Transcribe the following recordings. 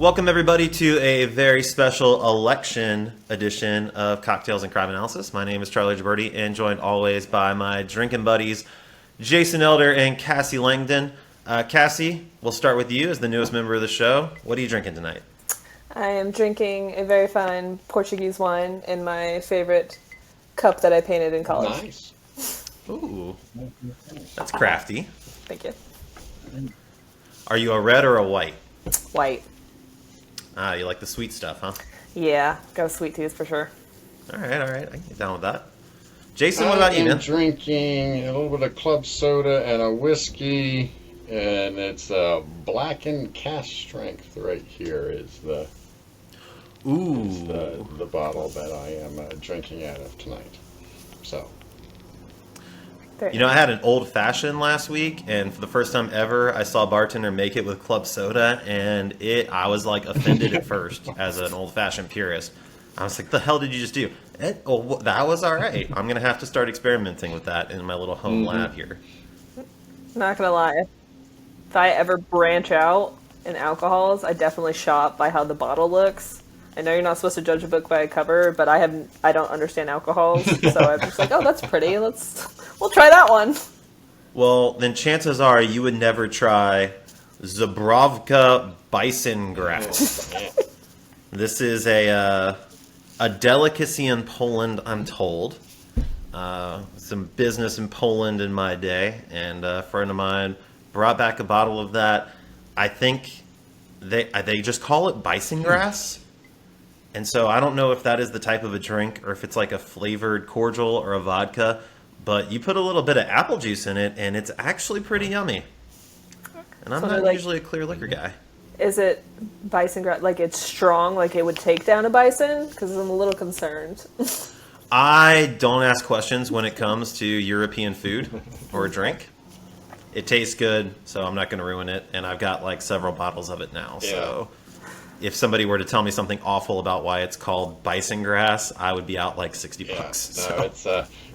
Welcome, everybody, to a very special election edition of Cocktails and Crime Analysis. My name is Charlie Gibberti, and joined always by my drinking buddies, Jason Elder and Kassie Langdon. Kassie, we'll start with you as the newest member of the show. What are you drinking tonight? I am drinking a very fine Portuguese wine in my favorite cup that I painted in college. Nice. Ooh, that's crafty. Thank you. Are you a red or a white? White. Ah, you like the sweet stuff, huh? Yeah, got a sweet tooth for sure. All right. I can get down with that. Jason, what about you, man? I'm drinking a little bit of club soda and a whiskey, and it's a blackened cask strength right here is the bottle that I am drinking out of tonight. So. You know, I had an old-fashioned last week, and for the first time ever, I saw a bartender make it with club soda, and I was, like, offended at first as an old-fashioned purist. I was like, the hell did you just do? That was all right. I'm going to have to start experimenting with that in my little home lab here. Not gonna lie, if I ever branch out in alcohols, I definitely shop by how the bottle looks. I know you're not supposed to judge a book by a cover, but I don't understand alcohols, so I'm just like, oh, that's pretty. We'll try that one. Well, then chances are you would never try Zabrovka bison grass. This is a delicacy in Poland, I'm told. Some business in Poland in my day, and a friend of mine brought back a bottle of that. I think they just call it bison grass. And so I don't know if that is the type of a drink or if it's like a flavored cordial or a vodka, but you put a little bit of apple juice in it and it's actually pretty yummy. And I'm not usually a clear liquor guy. Is it bison grass? Like it's strong, like it would take down a bison? Because I'm a little concerned. I don't ask questions when it comes to European food or a drink. It tastes good, so I'm not going to ruin it. And I've got like several bottles of it now, so... If somebody were to tell me something awful about why it's called bison grass, I would be out like $60. No, so. it's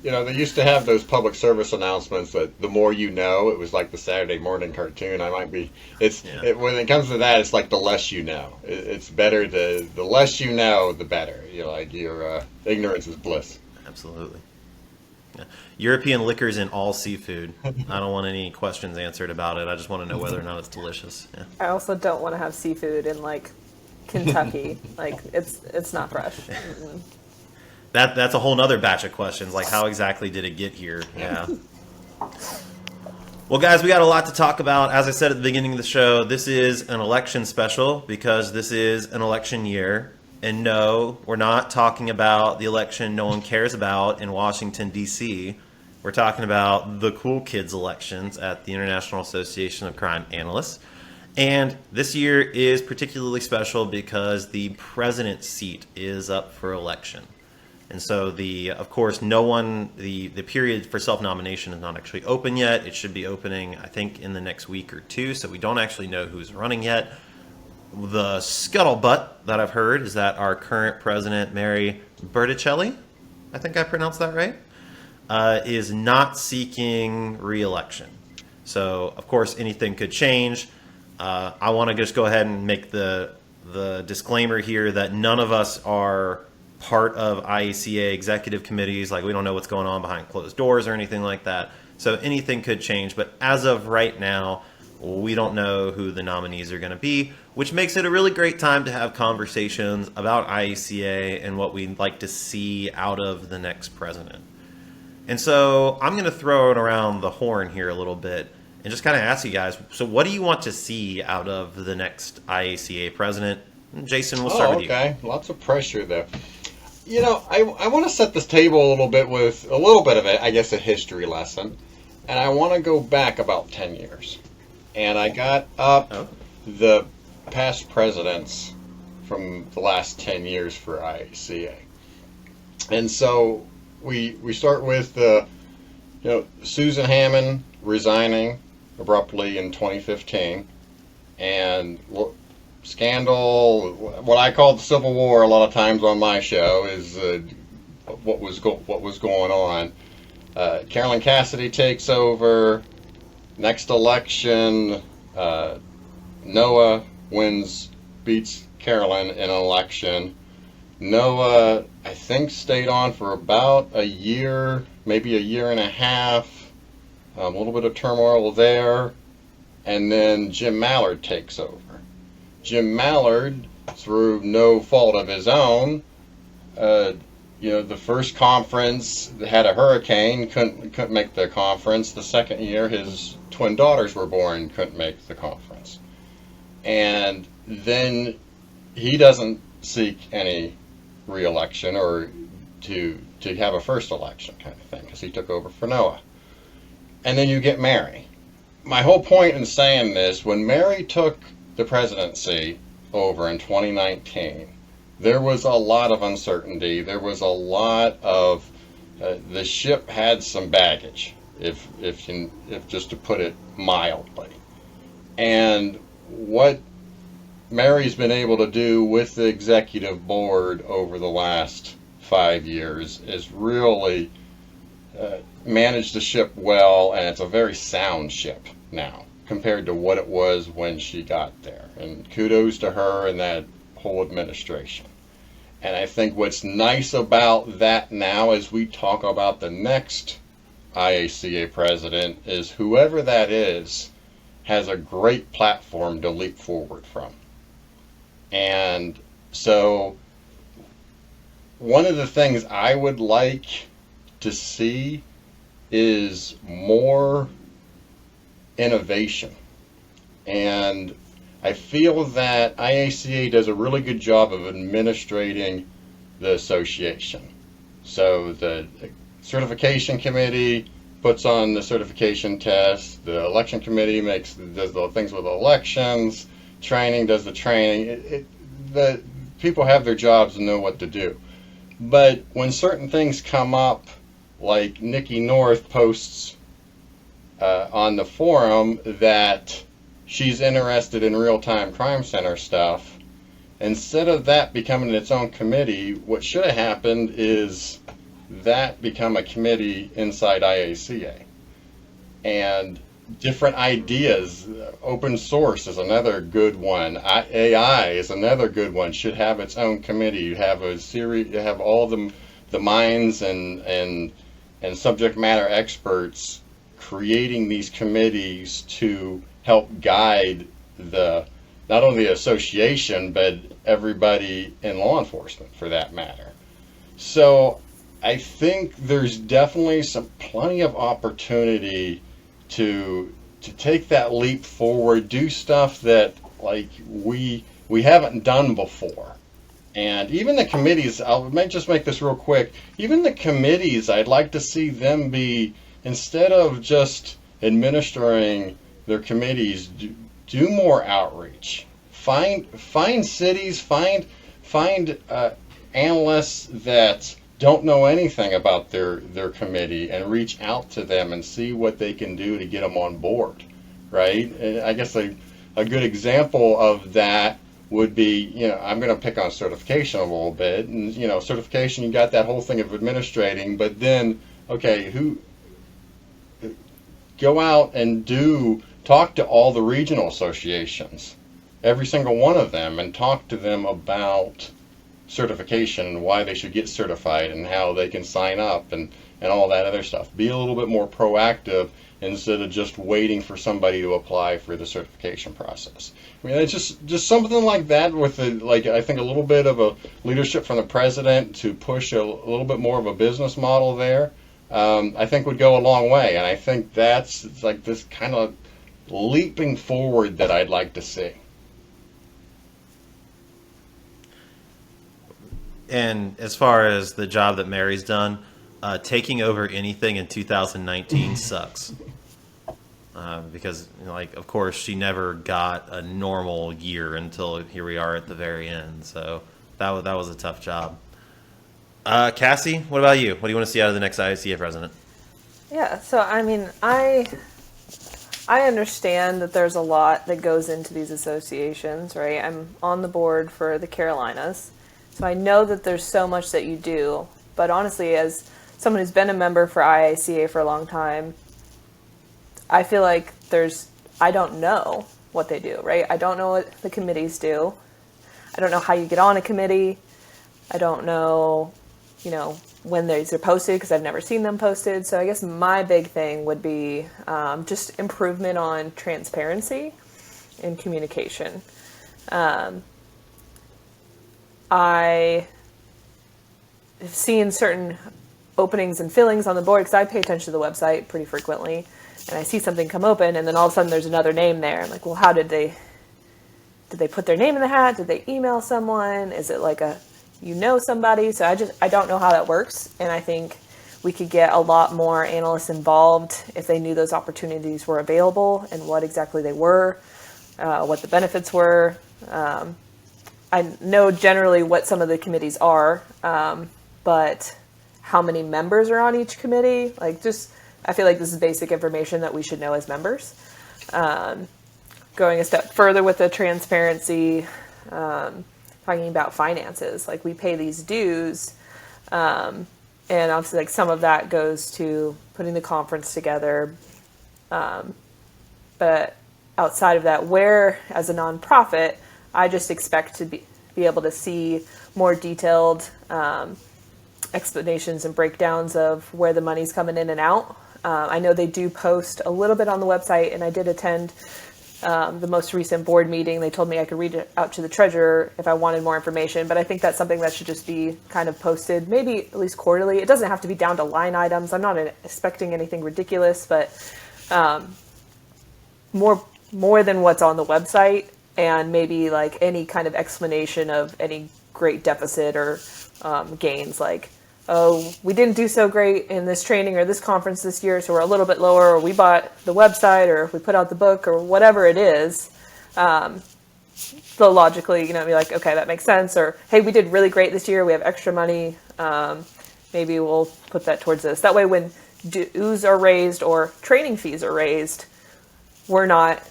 they used to have those public service announcements that the more you know. It was like the Saturday morning cartoon. When it comes to that, it's like the less you know. It's better the less you know, the better. Your ignorance is bliss. Absolutely. Yeah. European liquors in all seafood. I don't want any questions answered about it. I just want to know whether or not it's delicious. Yeah. I also don't want to have seafood in like Kentucky. Like it's not fresh. That's a whole nother batch of questions. Like how exactly did it get here? Yeah. Well, guys, we got a lot to talk about. As I said at the beginning of the show, this is an election special because this is an election year. And no, we're not talking about the election no one cares about in Washington, D.C. We're talking about the cool kids elections at the International Association of Crime Analysts. And this year is particularly special because the president's seat is up for election. And so of course, the period for self-nomination is not actually open yet. It should be opening, I think, in the next week or two. So we don't actually know who's running yet. The scuttlebutt that I've heard is that our current president, Mary Berticelli, I think I pronounced that right, is not seeking re-election. So, of course, anything could change. I want to just go ahead and make the disclaimer here that none of us are part of IACA executive committees. Like, we don't know what's going on behind closed doors or anything like that. So anything could change. But as of right now, we don't know who the nominees are going to be, which makes it a really great time to have conversations about IACA and what we'd like to see out of the next president. And so I'm going to throw it around the horn here a little bit and just kind of ask you guys, so what do you want to see out of the next IACA president? Jason, we'll start with you. Okay, lots of pressure there. I want to set this table a little bit with a little bit of it, I guess, a history lesson. And I want to go back about 10 years. And I got up the past presidents from the last 10 years for IACA. And so we start with Susan Hammond resigning abruptly in 2015, and scandal, what I call the Civil War a lot of times on my show, is what was going on. Carolyn Cassidy takes over. Next election, Noah wins beats Carolyn in an election. Noah, I think, stayed on for about a year, maybe a year and a half. A little bit of turmoil there. And then Jim Mallard takes over. Jim Mallard, through no fault of his own, the first conference had a hurricane, couldn't make the conference. The second year, his twin daughters were born, couldn't make the conference. And then he doesn't seek any re-election or to have a first election kind of thing, because he took over for Noah. And then you get Mary. My whole point in saying this, when Mary took the presidency over in 2019, there was a lot of uncertainty. There was a lot of the ship had some baggage, if just to put it mildly. And what Mary's been able to do with the executive board over the last 5 years is really manage the ship well, and it's a very sound ship now compared to what it was when she got there. And kudos to her and that whole administration. And I think what's nice about that now, as we talk about the next IACA president, is whoever that is has a great platform to leap forward from. And so one of the things I would like to see is more innovation. And I feel that IACA does a really good job of administrating the association. So the certification committee puts on the certification test, the election committee does the things with elections, training does the training. The people have their jobs and know what to do. But when certain things come up, like Nikki North posts on the forum that she's interested in real-time crime center stuff, instead of that becoming its own committee, what should have happened is that become a committee inside IACA. And different ideas, open source is another good one. AI is another good one. Should have its own committee. You have a series. You have all the minds and subject matter experts creating these committees to help guide not only the association but everybody in law enforcement for that matter. So I think there's definitely plenty of opportunity to take that leap forward, do stuff that like we haven't done before. And even the committees, just make this real quick, even the committees, I'd like to see them be, instead of just administering their committees, do more outreach. Find cities, find analysts that don't know anything about their committee and reach out to them and see what they can do to get them on board, right? And I guess a good example of that would be, I'm going to pick on certification a little bit. And, certification, you got that whole thing of administrating, but then, okay, go out and talk to all the regional associations, every single one of them, and talk to them about certification and why they should get certified and how they can sign up and all that other stuff. Be a little bit more proactive instead of just waiting for somebody to apply for the certification process. I mean, it's just something like that with I think a little bit of a leadership from the president to push a little bit more of a business model there, I think would go a long way. And I think it's like this kind of leaping forward that I'd like to see. And as far as the job that Mary's done, taking over anything in 2019 sucks. Because, of course, she never got a normal year until here we are at the very end. So that was a tough job. Kassie, what about you? What do you want to see out of the next IACA president? Yeah, so I mean, I understand that there's a lot that goes into these associations, right? I'm on the board for the Carolinas, so I know that there's so much that you do. But honestly, as someone who's been a member for IACA for a long time, I feel like I don't know what they do, right? I don't know what the committees do. I don't know how you get on a committee. I don't know, when these are posted because I've never seen them posted. So I guess my big thing would be just improvement on transparency and communication. I have seen certain openings and fillings on the board because I pay attention to the website pretty frequently, and I see something come open, and then all of a sudden there's another name there. I'm like, well, how did they put their name in the hat? Did they email someone? Is it like somebody? So I don't know how that works, and I think we could get a lot more analysts involved if they knew those opportunities were available and what exactly they were, what the benefits were. I know generally what some of the committees are, but how many members are on each committee? I feel like this is basic information that we should know as members. Going a step further with the transparency, talking about finances, we pay these dues, and obviously some of that goes to putting the conference together. But outside of that, where as a nonprofit, I just expect to be able to see more detailed explanations and breakdowns of where the money's coming in and out. I know they do post a little bit on the website, and I did attend the most recent board meeting. They told me I could read it out to the treasurer if I wanted more information, but I think that's something that should just be kind of posted, maybe at least quarterly. It doesn't have to be down to line items. I'm not expecting anything ridiculous, but more than what's on the website, and maybe any kind of explanation of any great deficit or gains, oh, we didn't do so great in this training or this conference this year, so we're a little bit lower, or we bought the website, or we put out the book, or whatever it is. So logically, be like, okay, that makes sense. Or, hey, we did really great this year. We have extra money. Maybe we'll put that towards this. That way, when dues are raised or training fees are raised, we're not,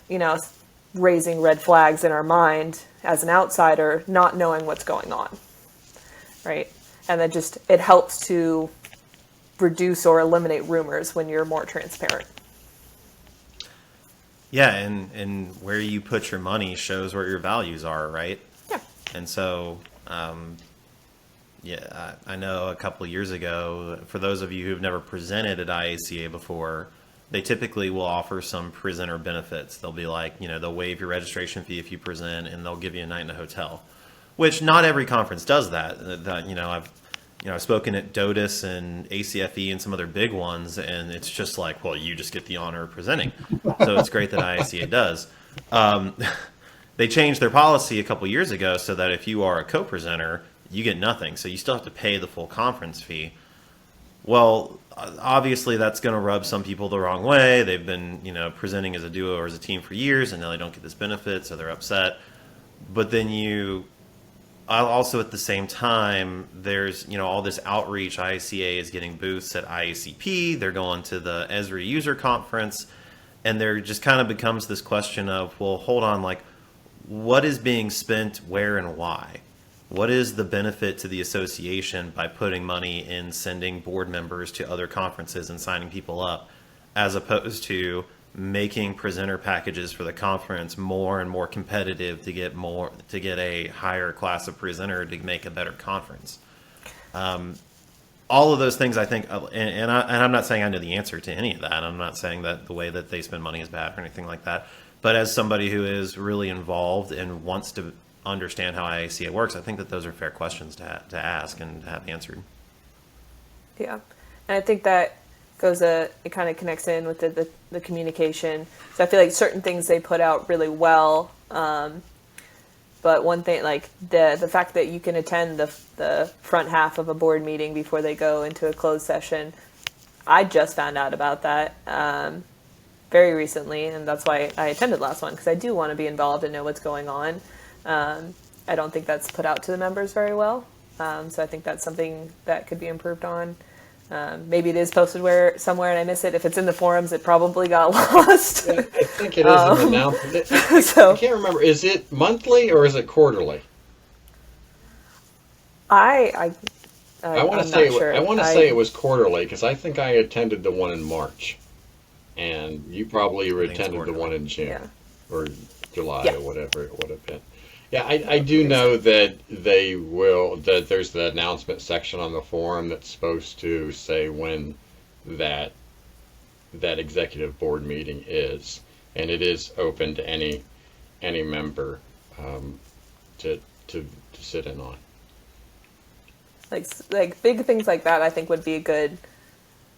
raising red flags in our mind as an outsider, not knowing what's going on, right? And that it helps to reduce or eliminate rumors when you're more transparent. Yeah, and where you put your money shows where your values are, right? Yeah. And so, I know a couple of years ago, for those of you who've never presented at IACA before, they typically will offer some presenter benefits. They'll be like, they'll waive your registration fee if you present, and they'll give you a night in a hotel. Which not every conference does that. I've spoken at DOTUS and ACFE and some other big ones, and it's just like, well, you just get the honor of presenting. So it's great that IACA does. They changed their policy a couple years ago so that if you are a co-presenter, you get nothing. So you still have to pay the full conference fee. Well, obviously that's going to rub some people the wrong way. They've been, presenting as a duo or as a team for years, and now they don't get this benefit, so they're upset. But then also at the same time, there's, all this outreach. IACA is getting booths at IACP. They're going to the Esri user conference, and there just kind of becomes this question of, well, hold on, what is being spent where and why? What is the benefit to the association by putting money in sending board members to other conferences and signing people up, as opposed to making presenter packages for the conference more and more competitive to get a higher class of presenter to make a better conference? All of those things, I think, and I'm not saying I know the answer to any of that. I'm not saying that the way that they spend money is bad or anything like that. But as somebody who is really involved and wants to understand how IACA works, I think that those are fair questions to ask and to have answered. Yeah, and I think that it kind of connects in with the communication. So I feel like certain things they put out really well, but one thing, the fact that you can attend the front half of a board meeting before they go into a closed session, I just found out about that very recently, and that's why I attended last one, because I do want to be involved and know what's going on. I don't think that's put out to the members very well, so I think that's something that could be improved on. Maybe it is posted somewhere and I miss it. If it's in the forums, it probably got lost. Yeah, I think it is in the announcement. I can't remember. Is it monthly or is it quarterly? I want to say it was quarterly, because I think I attended the one in March, and you probably attended the one in June or July or whatever it would have been. Yeah, I do know that that there's the announcement section on the forum that's supposed to say when that that executive board meeting is, and it is open to any member um, to, to sit in on. Like big things like that, I think would be good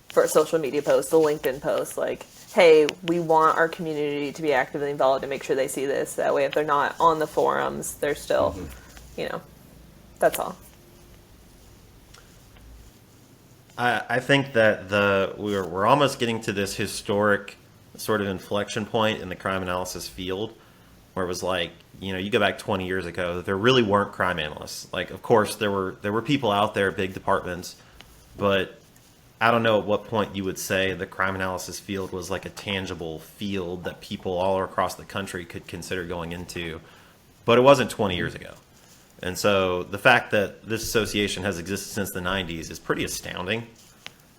for a social media post, a LinkedIn post. Like, hey, we want our community to be actively involved and make sure they see this. That way, if they're not on the forums, they're still, that's all. I think that we're almost getting to this historic sort of inflection point in the crime analysis field, where it was like, you go back 20 years ago, there really weren't crime analysts. Like, of course, there were people out there, big departments, but I don't know at what point you would say the crime analysis field was like a tangible field that people all across the country could consider going into, but it wasn't 20 years ago. And so the fact that this association has existed since the 90s is pretty astounding,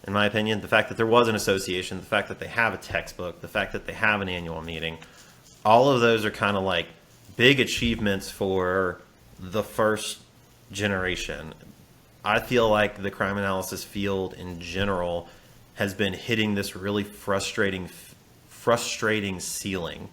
in my opinion. The fact that there was an association, the fact that they have a textbook, the fact that they have an annual meeting, all of those are kind of like big achievements for the first generation. I feel like the crime analysis field in general has been hitting this really frustrating ceiling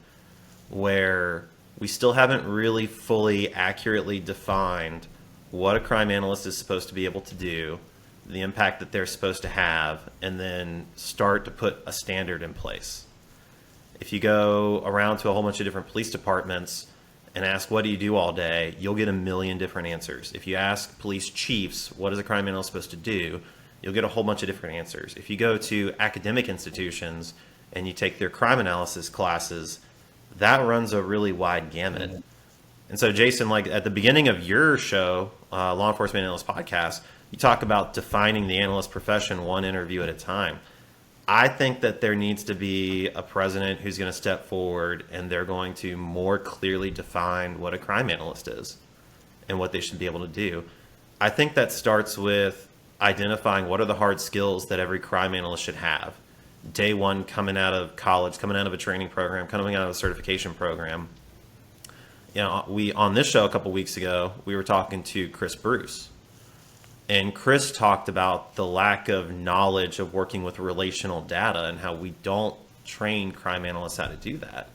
where we still haven't really fully accurately defined what a crime analyst is supposed to be able to do, the impact that they're supposed to have, and then start to put a standard in place. If you go around to a whole bunch of different police departments and ask, what do you do all day? You'll get a million different answers. If you ask police chiefs, what is a crime analyst supposed to do? You'll get a whole bunch of different answers. If you go to academic institutions and you take their crime analysis classes, that runs a really wide gamut. And so, Jason, like at the beginning of your show, Law Enforcement Analyst Podcast, you talk about defining the analyst profession one interview at a time. I think that there needs to be a president who's going to step forward and they're going to more clearly define what a crime analyst is and what they should be able to do. I think that starts with identifying what are the hard skills that every crime analyst should have. Day one, coming out of college, coming out of a training program, coming out of a certification program. We on this show a couple weeks ago, we were talking to Chris Bruce. And Chris talked about the lack of knowledge of working with relational data and how we don't train crime analysts how to do that.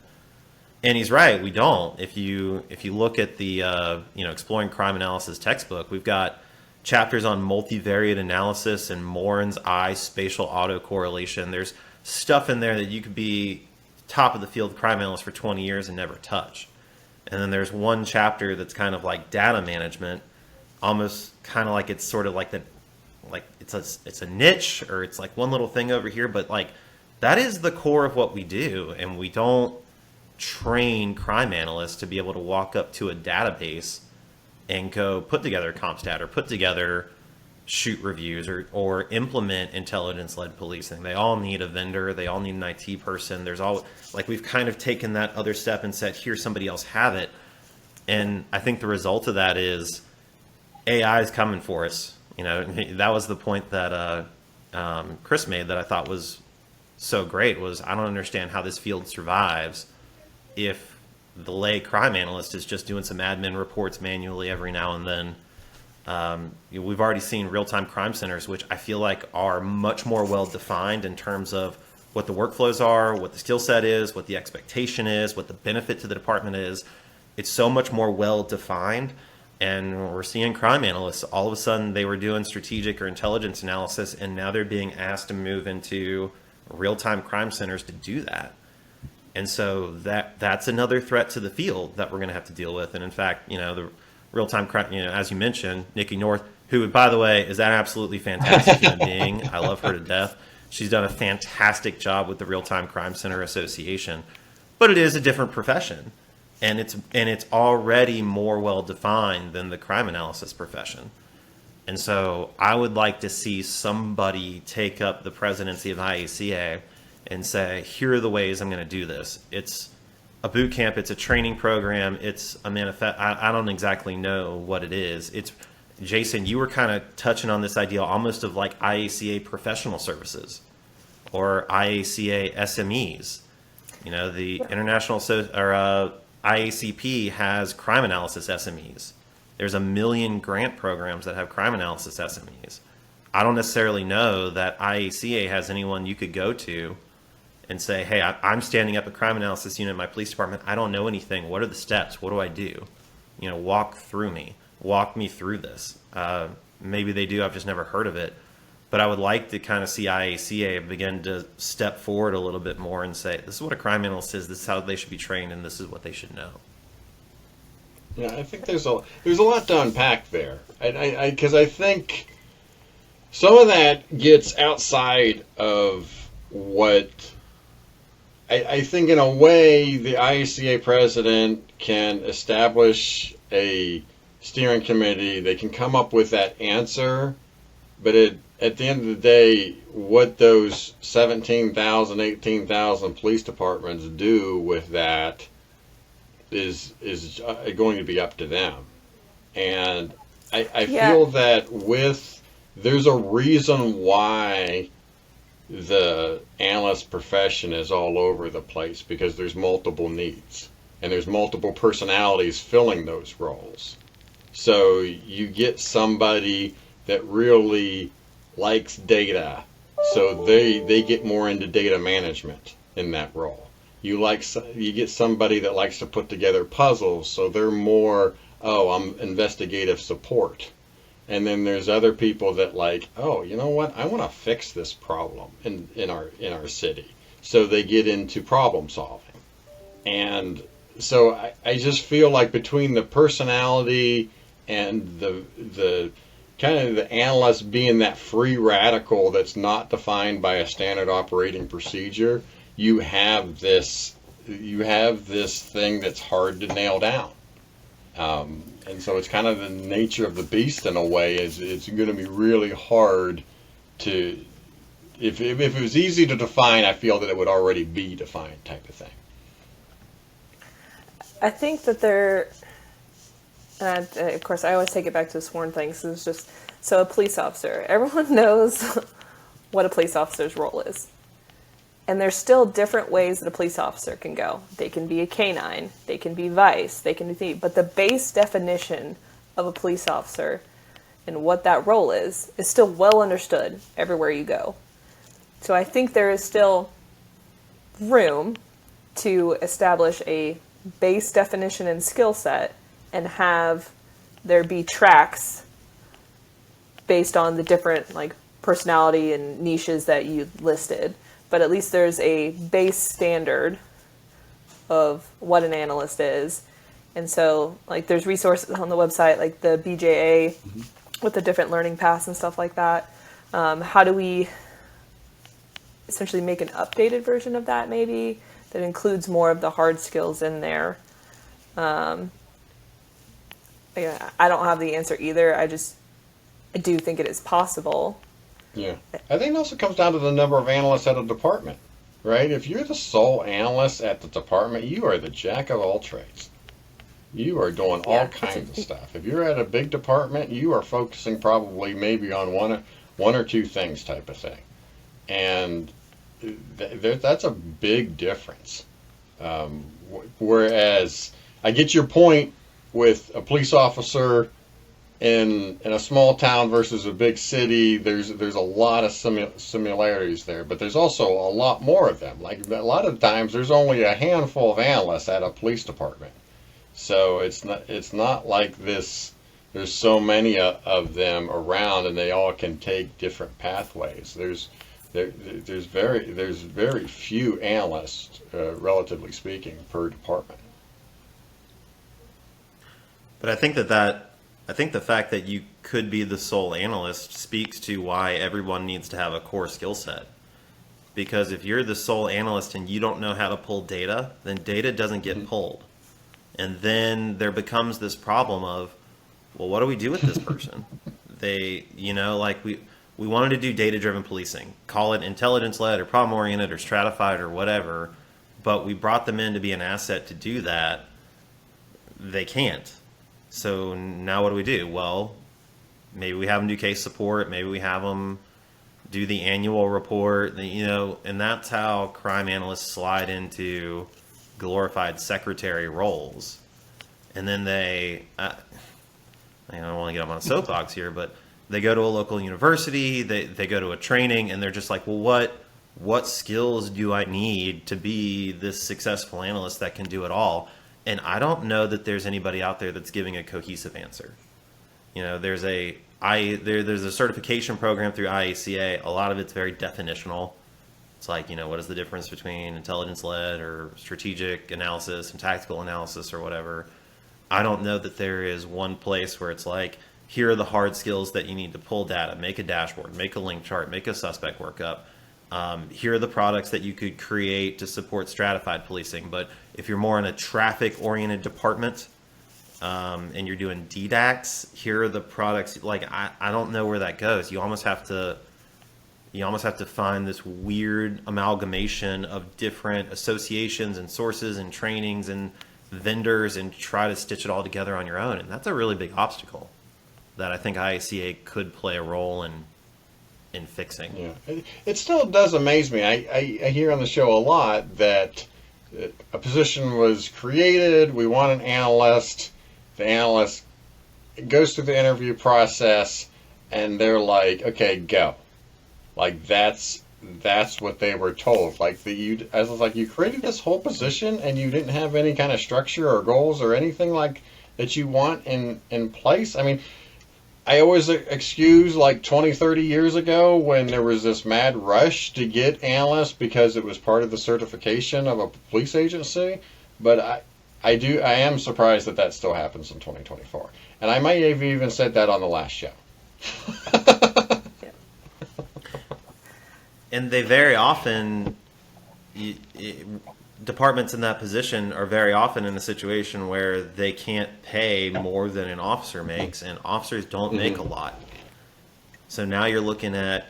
And he's right, we don't. If you look at the Exploring Crime Analysis textbook, we've got chapters on multivariate analysis and Morin's eye spatial autocorrelation. There's stuff in there that you could be top of the field crime analyst for 20 years and never touch. And then there's one chapter that's kind of like data management, almost kind of like it's sort of like it's a niche, or it's like one little thing over here, but like that is the core of what we do. And we don't train crime analysts to be able to walk up to a database and go put together comp stat or put together shoot reviews or implement intelligence-led policing. They all need a vendor. They all need an IT person. There's all like we've kind of taken that other step and said, here, somebody else have it. And I think the result of that is AI is coming for us. That was the point that Chris made that I thought was so great. Was I don't understand how this field survives if the lay crime analyst is just doing some admin reports manually every now and then. We've already seen real-time crime centers, which I feel like are much more well-defined in terms of what the workflows are, what the skill set is, what the expectation is, what the benefit to the department is. It's so much more well-defined. And we're seeing crime analysts, all of a sudden they were doing strategic or intelligence analysis, and now they're being asked to move into real-time crime centers to do that. And so that's another threat to the field that we're going to have to deal with. And in fact, the real-time crime, as you mentioned, Nikki North, who, by the way, is an absolutely fantastic human being. I love her to death. She's done a fantastic job with the Real-Time Crime Center Association. But it is a different profession. And it's already more well-defined than the crime analysis profession. And so I would like to see somebody take up the presidency of IACA and say, here are the ways I'm going to do this. It's a boot camp. It's a training program. It's a manifest. I don't exactly know what it is. It's Jason, you were kind of touching on this idea almost of like IACA professional services or IACA SMEs. The International IACP has crime analysis SMEs. There's a million grant programs that have crime analysis SMEs. I don't necessarily know that IACA has anyone you could go to and say, hey, I'm standing up a crime analysis unit in my police department. I don't know anything. What are the steps? What do I do? Walk through me. Walk me through this. Maybe they do. I've just never heard of it. But I would like to kind of see IACA begin to step forward a little bit more and say, this is what a crime analyst is, this is how they should be trained, and this is what they should know. Yeah, I think there's a lot to unpack there. Because I think some of that gets outside of what I think in a way the IACA president can establish a steering committee. They can come up with that answer, but at the end of the day, what those 17,000, 18,000 police departments do with that is going to be up to them. And I feel that there's a reason why the analyst profession is all over the place, because there's multiple needs and there's multiple personalities filling those roles. So you get somebody that really likes data, so they get more into data management in that role. You get somebody that likes to put together puzzles, so they're more, I'm investigative support. And then there's other people that like, you know what? I want to fix this problem in our city. So they get into problem solving. And so I just feel like between the personality and the kind of the analyst being that free radical that's not defined by a standard operating procedure, you have this thing that's hard to nail down. And so it's kind of the nature of the beast in a way. It's going to be really hard to, if it was easy to define, I feel that it would already be defined type of thing. I think that and of course I always take it back to the sworn thing, so it's just, so a police officer, everyone knows what a police officer's role is. And there's still different ways that a police officer can go. They can be a canine, they can be vice, they can be, but the base definition of a police officer and what that role is still well understood everywhere you go. So I think there is still room to establish a base definition and skill set and have there be tracks based on the different personality and niches that you listed. But at least there's a base standard of what an analyst is. And so, there's resources on the website, like the BJA, with the different learning paths and stuff like that. How do we essentially make an updated version of that, maybe, that includes more of the hard skills in there? I don't have the answer either. I do think it is possible. Yeah. I think it also comes down to the number of analysts at a department, right? If you're the sole analyst at the department, you are the jack of all trades. You are doing all kinds of stuff. If you're at a big department, you are focusing probably maybe on one or two things type of thing. And that's a big difference. Whereas I get your point with a police officer in a small town versus a big city. There's a lot of similarities there, but there's also a lot more of them. Like a lot of times, there's only a handful of analysts at a police department, so it's not like this. There's so many of them around, and they all can take different pathways. There's very few analysts, relatively speaking, per department. But I think the fact that you could be the sole analyst speaks to why everyone needs to have a core skill set. Because if you're the sole analyst and you don't know how to pull data, then data doesn't get pulled. And then there becomes this problem of, well, what do we do with this person? We wanted to do data-driven policing. Call it intelligence-led or problem-oriented or stratified or whatever, but we brought them in to be an asset to do that. They can't. So now what do we do? Well, maybe we have them do case support. Maybe we have them do the annual report. And that's how crime analysts slide into glorified secretary roles. And then they, I don't want to get them on a soapbox here, but they go to a local university, they go to a training, and they're just like, well, what skills do I need to be this successful analyst that can do it all? And I don't know that there's anybody out there that's giving a cohesive answer. You know, there's a certification program through IACA. A lot of it's very definitional. It's like, what is the difference between intelligence-led or strategic analysis and tactical analysis or whatever. I don't know that there is one place where it's like, here are the hard skills that you need to pull data, make a dashboard, make a link chart, make a suspect workup. Here are the products that you could create to support stratified policing. But if you're more in a traffic-oriented department and you're doing DDACs, here are the products. Like, I don't know where that goes. You almost have to find this weird amalgamation of different associations and sources and trainings and vendors and try to stitch it all together on your own. And that's a really big obstacle that I think IACA could play a role in fixing. Yeah, it still does amaze me. I hear on the show a lot that a position was created, we want an analyst, the analyst goes through the interview process, and they're like, okay, go. Like, that's what they were told. Like, I was like, you created this whole position and you didn't have any kind of structure or goals or anything like that you want in place. I mean, I always excuse like 20, 30 years ago when there was this mad rush to get analysts because it was part of the certification of a police agency. But I am surprised that still happens in 2024. And I might have even said that on the last show. And they very often, departments in that position are very often in a situation where they can't pay more than an officer makes, and officers don't make a lot. So now you're looking at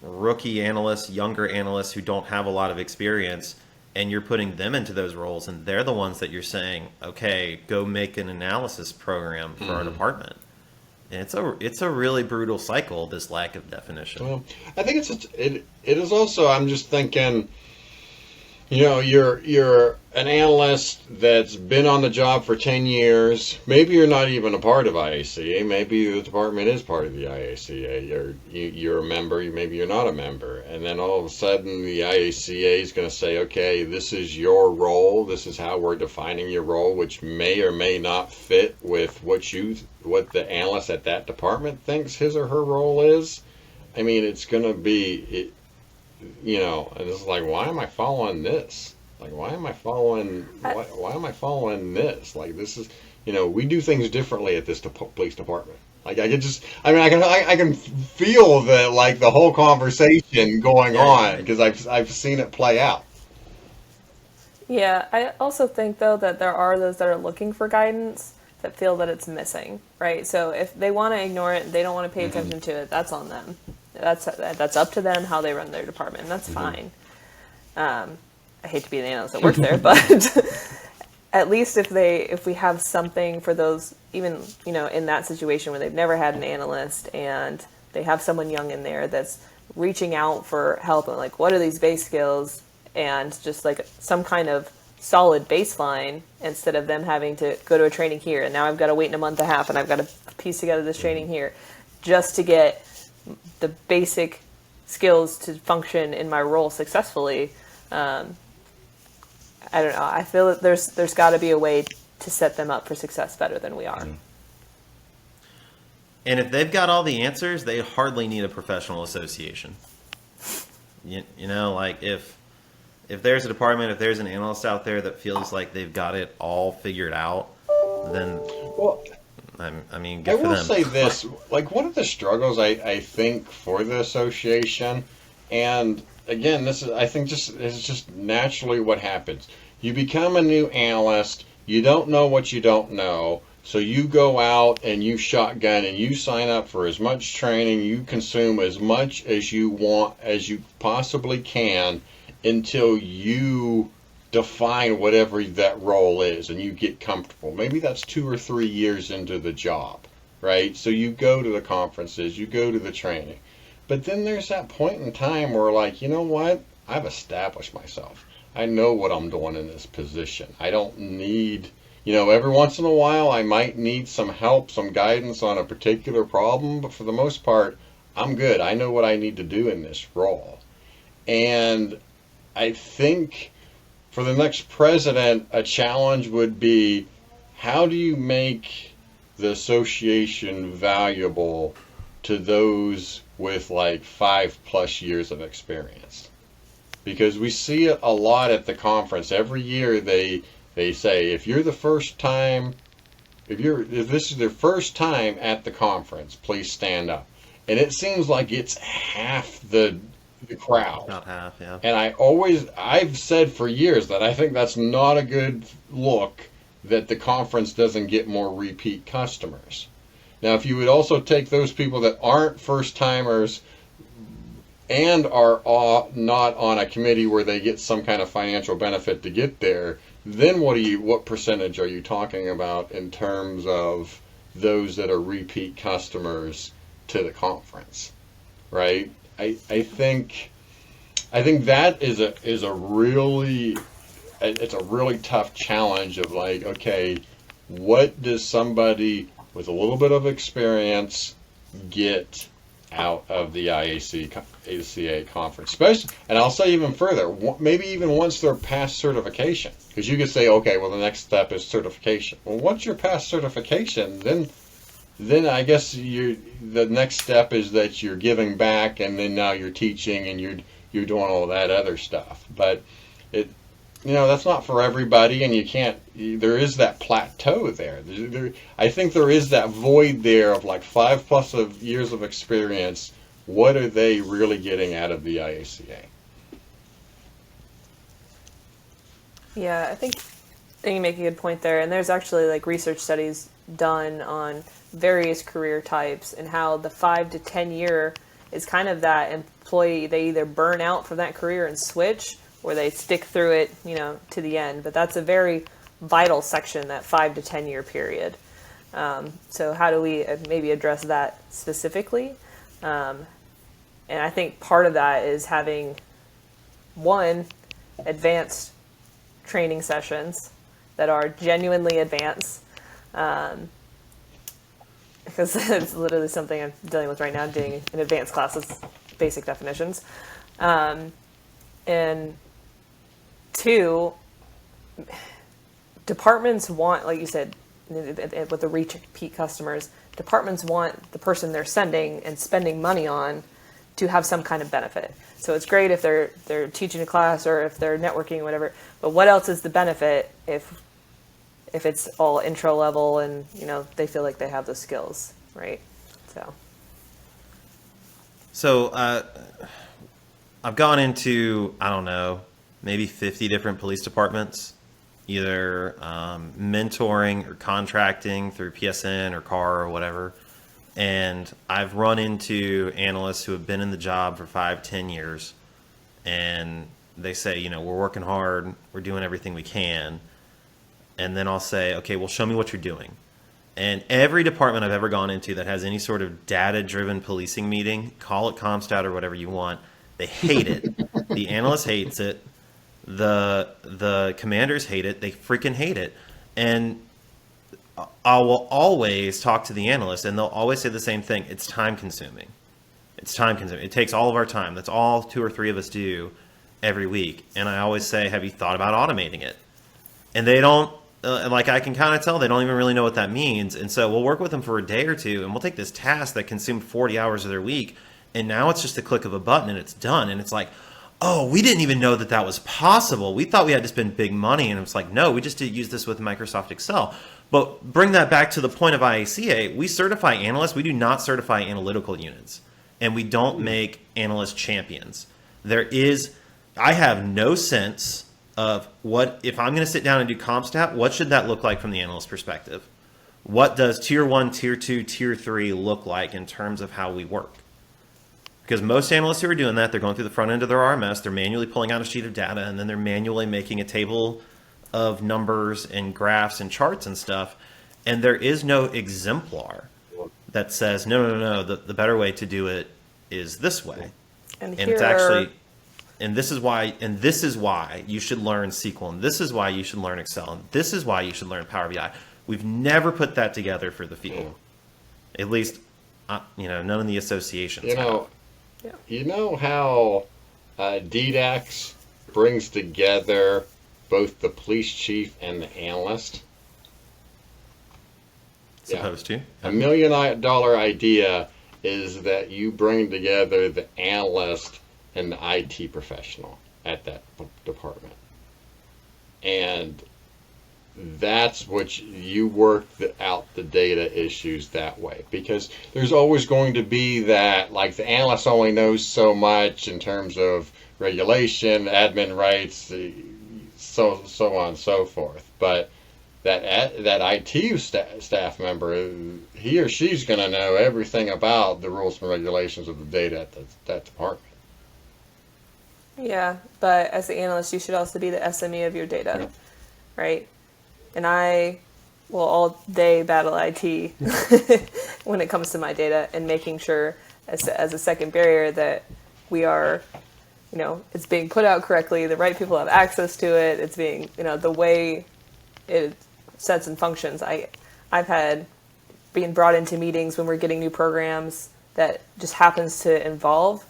rookie analysts, younger analysts who don't have a lot of experience, and you're putting them into those roles, and they're the ones that you're saying, okay, go make an analysis program for our department. And it's a really brutal cycle, this lack of definition. Well, I think it is also, I'm just thinking, you're an analyst that's been on the job for 10 years. Maybe you're not even a part of IACA. Maybe the department is part of the IACA. You're a member. Maybe you're not a member. And then all of a sudden the IACA is going to say, okay, this is your role. This is how we're defining your role, which may or may not fit with what the analyst at that department thinks his or her role is. I mean, it's going to be... and it's like, why am I following this? Like, why am I following this? Like, this is, we do things differently at this police department. Like, I can feel the whole conversation going on because I've seen it play out. Yeah, I also think though that there are those that are looking for guidance that feel that it's missing, right? So if they want to ignore it, they don't want to pay attention to it, that's on them. That's up to them how they run their department, and that's fine. I hate to be the analyst that works there, but at least if we have something for those, even in that situation where they've never had an analyst and they have someone young in there that's reaching out for help and like, what are these base skills, and just like some kind of solid baseline instead of them having to go to a training here and now I've got to wait in a month and a half and I've got to piece together this training here just to get the basic skills to function in my role successfully. I don't know. I feel that there's got to be a way to set them up for success better than we are. And if they've got all the answers, they hardly need a professional association. Like if there's a department, if there's an analyst out there that feels like they've got it all figured out, then I mean, good for them. I will say this, like one of the struggles I think for the association, and again, I think is just naturally what happens. You become a new analyst, you don't know what you don't know, so you go out and you shotgun and you sign up for as much training, you consume as much as you want, as you possibly can, until you define whatever that role is and you get comfortable. Maybe that's 2 or 3 years into the job, right? So you go to the conferences, you go to the training. But then there's that point in time where like, you know what? I've established myself. I know what I'm doing in this position. I don't need, every once in a while I might need some help, some guidance on a particular problem, but for the most part, I'm good. I know what I need to do in this role. And I think for the next president, a challenge would be, how do you make the association valuable to those with like 5+ years of experience? Because we see it a lot at the conference. Every year they say, if this is their first time at the conference, please stand up. And it seems like it's half the crowd. About half, yeah. And I've said for years that I think that's not a good look, that the conference doesn't get more repeat customers. Now, if you would also take those people that aren't first timers and are not on a committee where they get some kind of financial benefit to get there, then what percentage are you talking about in terms of those that are repeat customers to the conference, right? I think that is a really tough challenge of like, okay, what does somebody with a little bit of experience get out of the IACA conference? Especially, and I'll say even further, maybe even once they're past certification, because you could say, okay, well the next step is certification. Well, once you're past certification, then I guess the next step is that you're giving back, and then now you're teaching and you're doing all that other stuff. But that's not for everybody, and there is that plateau there. I think there is that void there of like 5+ years of experience. What are they really getting out of the IACA? Yeah, I think you make a good point there. And there's actually like research studies done on various career types and how the 5 to 10 year is kind of that employee. They either burn out from that career and switch, or they stick through it, to the end. But that's a very vital section, that 5 to 10 year period. So how do we maybe address that specifically? And I think part of that is having advanced training sessions that are genuinely advanced. Because it's literally something I'm dealing with right now, doing an advanced class with basic definitions. And 2, departments want, like you said, with the repeat customers, departments want the person they're sending and spending money on to have some kind of benefit. So it's great if they're teaching a class or if they're networking or whatever, but what else is the benefit if it's all intro level and they feel like they have those skills, right? So I've gone into, I don't know, maybe 50 different police departments, either mentoring or contracting through PSN or CAR or whatever. And I've run into analysts who have been in the job for 5-10 years, and they say, we're working hard, we're doing everything we can. And then I'll say, okay, well, show me what you're doing. And every department I've ever gone into that has any sort of data-driven policing meeting, call it Comstat or whatever you want, they hate it. The analyst hates it. The commanders hate it. They freaking hate it. And I will always talk to the analyst, and they'll always say the same thing. It's time-consuming. It's time-consuming. It takes all of our time. That's all 2 or 3 of us do every week. And I always say, have you thought about automating it? And they don't, I can kind of tell they don't even really know what that means. And so we'll work with them for a day or two, and we'll take this task that consumed 40 hours of their week, and now it's just a click of a button and it's done. And it's like, oh, we didn't even know that was possible. We thought we had to spend big money. And it's like, no, we just did use this with Microsoft Excel. But bring that back to the point of IACA. We certify analysts. We do not certify analytical units. And we don't make analyst champions. I have no sense of what, if I'm going to sit down and do Comstat, what should that look like from the analyst perspective? What does tier 1, tier 2, tier 3 look like in terms of how we work? Because most analysts who are doing that, they're going through the front end of their RMS, they're manually pulling out a sheet of data, and then they're manually making a table of numbers and graphs and charts and stuff. And there is no exemplar that says, no, the better way to do it is this way. And it's actually And this is why you should learn SQL, and this is why you should learn Excel, and this is why you should learn Power BI. We've never put that together for the field. At least, none of the associations. You know how DDAX brings together both the police chief and the analyst? Supposed to. $1 million idea is that you bring together the analyst and the IT professional at that department. And that's what you work out the data issues that way, because there's always going to be that, like, the analyst only knows so much in terms of regulation, admin rights, so on and so forth. But that IT staff member, he or she's going to know everything about the rules and regulations of the data at that department. Yeah, but as the analyst, you should also be the SME of your data, right? And I will all day battle IT when it comes to my data, and making sure as a second barrier that we are, it's being put out correctly, the right people have access to it, it's being, the way it sets and functions. I've had being brought into meetings when we're getting new programs that just happens to involve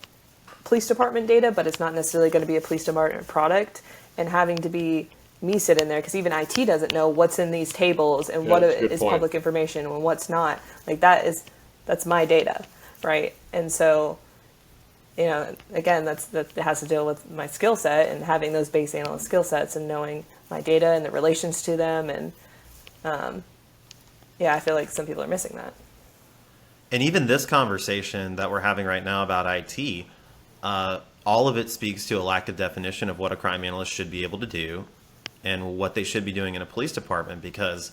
police department data, but it's not necessarily going to be a police department product, and having to be me sit in there, because even IT doesn't know what's in these tables and what is public information and what's not. Like, that's my data, right? And so, again, that has to deal with my skill set and having those base analyst skill sets and knowing my data and the relations to them. And I feel like some people are missing that. And even this conversation that we're having right now about IT, all of it speaks to a lack of definition of what a crime analyst should be able to do and what they should be doing in a police department. Because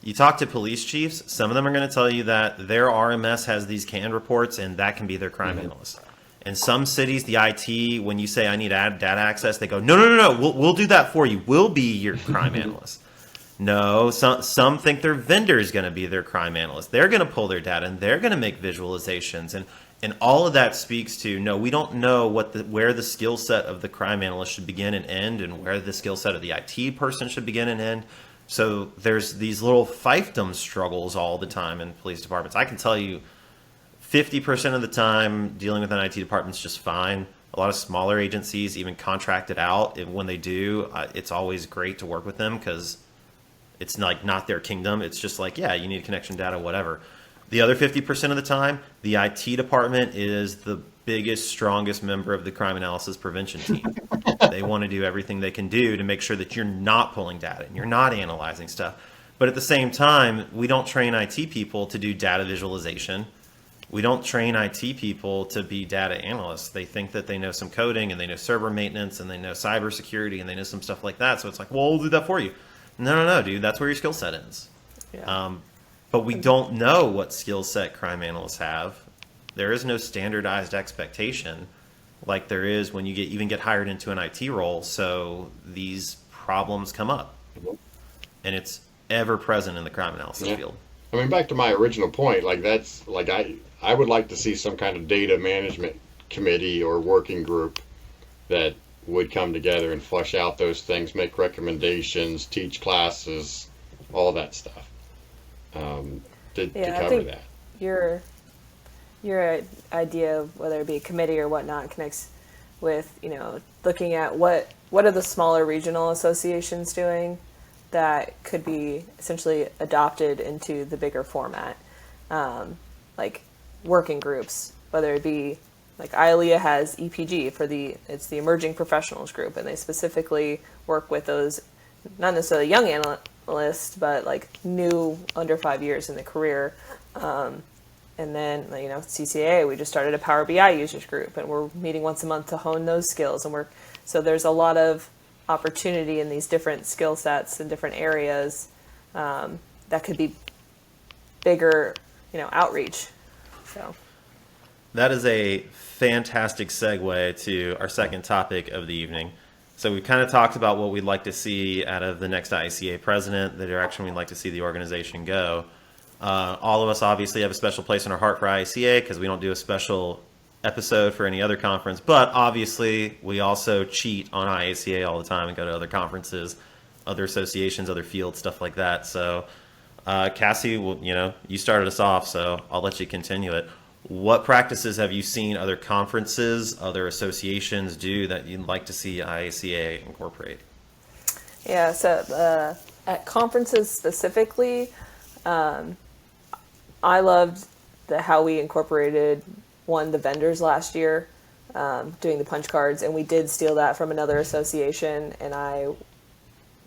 you talk to police chiefs, some of them are going to tell you that their RMS has these canned reports and that can be their crime analyst. In some cities, the IT, when you say I need data access, they go, no, we'll do that for you. We'll be your crime analyst. No, some think their vendor is going to be their crime analyst. They're going to pull their data and they're going to make visualizations. And all of that speaks to, no, we don't know where the skill set of the crime analyst should begin and end, and where the skill set of the IT person should begin and end. So there's these little fiefdom struggles all the time in police departments. I can tell you 50% of the time dealing with an IT department is just fine. A lot of smaller agencies even contract it out. When they do, it's always great to work with them because it's like not their kingdom. It's just like, yeah, you need connection data, whatever. The other 50% of the time, the IT department is the biggest, strongest member of the crime analysis prevention team. They want to do everything they can do to make sure that you're not pulling data and you're not analyzing stuff. But at the same time, we don't train IT people to do data visualization. We don't train IT people to be data analysts. They think that they know some coding and they know server maintenance and they know cybersecurity and they know some stuff like that. So it's like, well, we'll do that for you. No, dude, that's where your skill set ends. Yeah. But we don't know what skill set crime analysts have. There is no standardized expectation like there is when you even get hired into an IT role. So these problems come up, and it's ever present in the crime analysis field. I mean, back to my original point, I would like to see some kind of data management committee or working group that would come together and flesh out those things, make recommendations, teach classes, all that stuff. To cover that. Your idea of whether it be a committee or whatnot connects with, looking at what are the smaller regional associations doing that could be essentially adopted into the bigger format, like working groups, whether it be like IACA has EPG it's the Emerging Professionals Group, and they specifically work with those, not necessarily young analysts, but like new under 5 years in the career. And then, CCA, we just started a Power BI users group, and we're meeting once a month to hone those skills. And so there's a lot of opportunity in these different skill sets and different areas that could be bigger, outreach. So that is a fantastic segue to our second topic of the evening. So we kind of talked about what we'd like to see out of the next IACA president, the direction we'd like to see the organization go. All of us obviously have a special place in our heart for IACA because we don't do a special episode for any other conference, but obviously we also cheat on IACA all the time and go to other conferences, other associations, other fields, stuff like that. So, Kassie, well, you started us off, so I'll let you continue it. What practices have you seen other conferences, other associations do that you'd like to see IACA incorporate? Yeah, so at conferences specifically, I loved how we incorporated the vendors last year, doing the punch cards, and we did steal that from another association, and I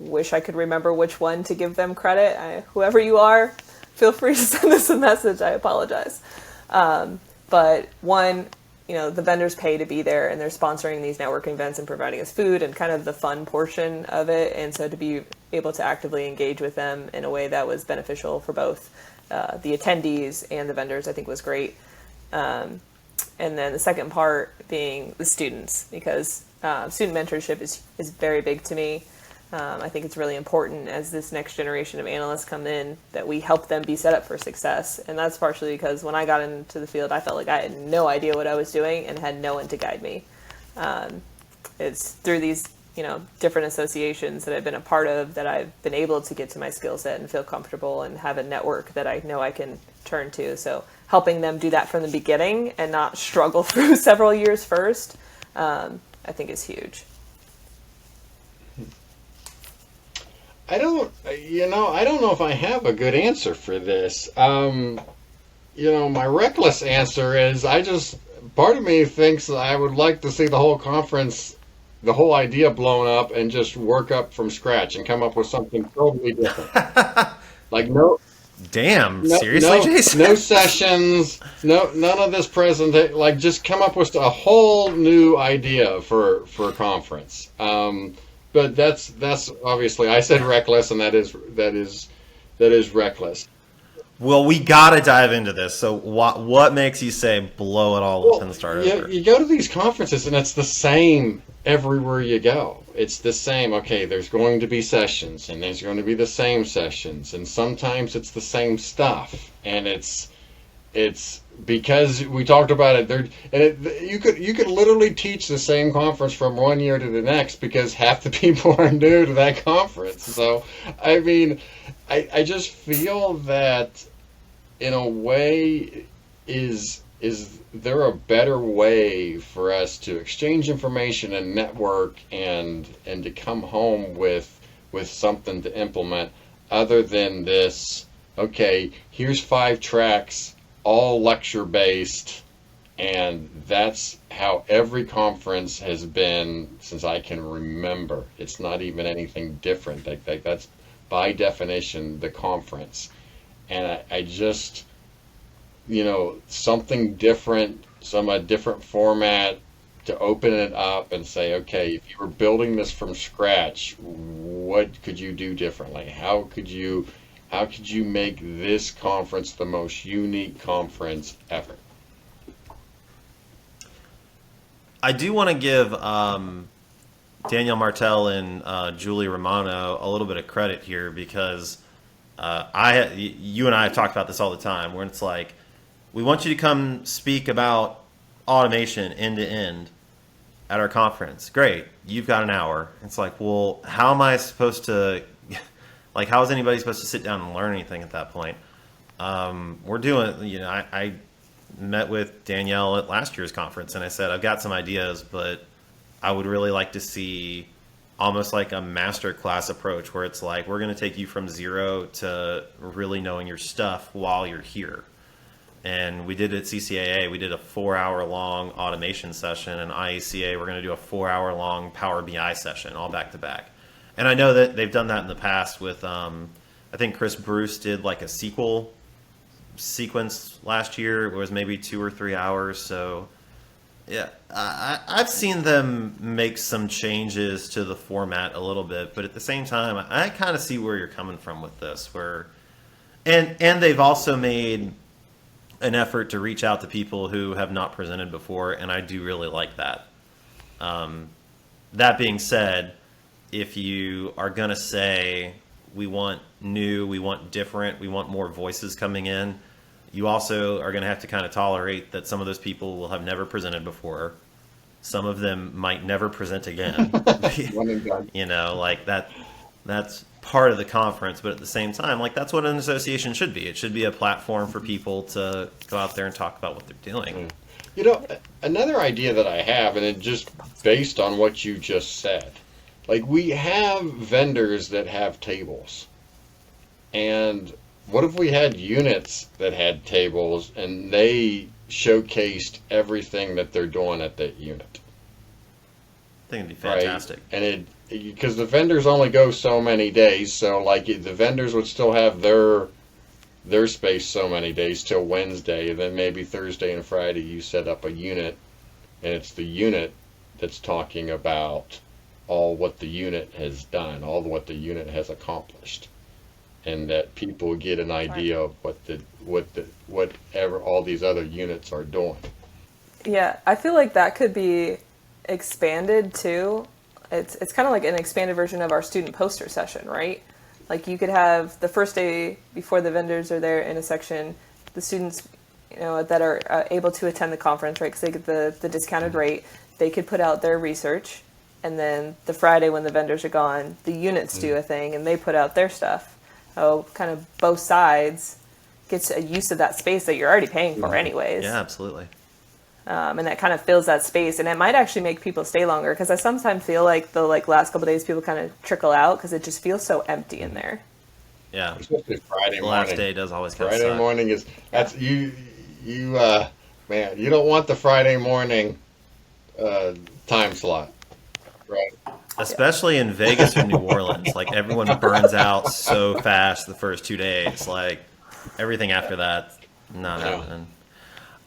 wish I could remember which one to give them credit. Whoever you are, feel free to send us a message. I apologize. But the vendors pay to be there, and they're sponsoring these networking events and providing us food and kind of the fun portion of it. And so to be able to actively engage with them in a way that was beneficial for both the attendees and the vendors, I think was great. And then the second part being the students, because student mentorship is very big to me. I think it's really important as this next generation of analysts come in that we help them be set up for success. And that's partially because when I got into the field, I felt like I had no idea what I was doing and had no one to guide me. It's through these, different associations that I've been a part of that I've been able to get to my skill set and feel comfortable and have a network that I know I can turn to. So helping them do that from the beginning and not struggle through several years first, I think is huge. I don't know if I have a good answer for this. My reckless answer is part of me thinks I would like to see the whole conference, the whole idea blown up and just work up from scratch and come up with something totally different. Seriously, Jason? No sessions, none of this presentation. Just come up with a whole new idea for a conference. But that's obviously, I said reckless, and that is reckless. Well, we gotta dive into this. So what makes you say blow it all up and start over? You go to these conferences and it's the same everywhere you go. It's the same. Okay, there's going to be sessions, and there's going to be the same sessions, and sometimes it's the same stuff, and it's because we talked about it. You could literally teach the same conference from one year to the next because half the people are new to that conference. So, I mean, I just feel that in a way is there a better way for us to exchange information and network and to come home with something to implement other than this? Okay, here's 5 tracks, all lecture based, and that's how every conference has been since I can remember. It's not even anything different. That's by definition the conference. And I just, something different, a different format to open it up and say, okay, if you were building this from scratch, what could you do differently? How could you make this conference the most unique conference ever? I do want to give Danielle Martel and Julie Romano a little bit of credit here because you and I have talked about this all the time, where it's like, we want you to come speak about automation end to end at our conference. Great, you've got an hour. It's like, well, how am I supposed to... how is anybody supposed to sit down and learn anything at that point? We're doing, I met with Danielle at last year's conference, and I said, I've got some ideas, but I would really like to see almost like a master class approach where it's like, we're going to take you from zero to really knowing your stuff while you're here. And we did it at CCAA. We did a 4-hour-long automation session, and IACA, we're going to do a 4-hour-long Power BI session, all back to back. And I know that they've done that in the past with, I think Chris Bruce did like a SQL sequence last year. It was maybe 2 or 3 hours. So, yeah, I've seen them make some changes to the format a little bit. But at the same time, I kind of see where you're coming from with this. And they've also made an effort to reach out to people who have not presented before. And I do really like that. That being said, if you are going to say we want new, we want different, we want more voices coming in, you also are going to have to kind of tolerate that some of those people will have never presented before. Some of them might never present again. One and done. You know, like that's part of the conference, but at the same time, like that's what an association should be. It should be a platform for people to go out there and talk about what they're doing. You know, another idea that I have, and it just based on what you just said, like we have vendors that have tables. And what if we had units that had tables and they showcased everything that they're doing at that unit? I think it'd be fantastic. Right? And because the vendors only go so many days, so like the vendors would still have their space so many days till Wednesday, and then maybe Thursday and Friday you set up a unit, and it's the unit that's talking about all what the unit has done, all what the unit has accomplished, and that people get an idea of whatever all these other units are doing. Yeah, I feel like that could be expanded too. It's kind of like an expanded version of our student poster session, right? Like you could have the first day before the vendors are there in a section, the students, you know, that are able to attend the conference, right? Because they get the discounted rate. They could put out their research, and then the Friday when the vendors are gone, the units do a thing and they put out their stuff. Oh, kind of both sides gets a use of that space that you're already paying for anyways. Yeah, absolutely. And that kind of fills that space, and it might actually make people stay longer, because I sometimes feel like the last couple of days people kind of trickle out because it just feels so empty in there. Yeah, Especially Friday the morning. last day does always kind of Friday suck. morning is that's you man, you don't want the Friday morning time slot, right? Especially in Vegas or New Orleans, like everyone burns out so fast the first 2 days. Like everything after that, not happening.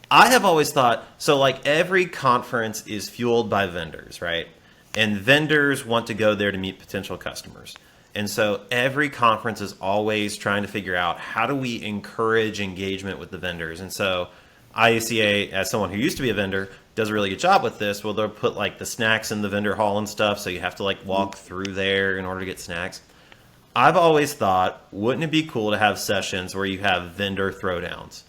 I have always thought, so like every conference is fueled by vendors, right? And vendors want to go there to meet potential customers. And so every conference is always trying to figure out how do we encourage engagement with the vendors. And so IACA, as someone who used to be a vendor, does a really good job with this. Well, they'll put like the snacks in the vendor hall and stuff, so you have to like walk through there in order to get snacks. I've always thought, wouldn't it be cool to have sessions where you have vendor throwdowns?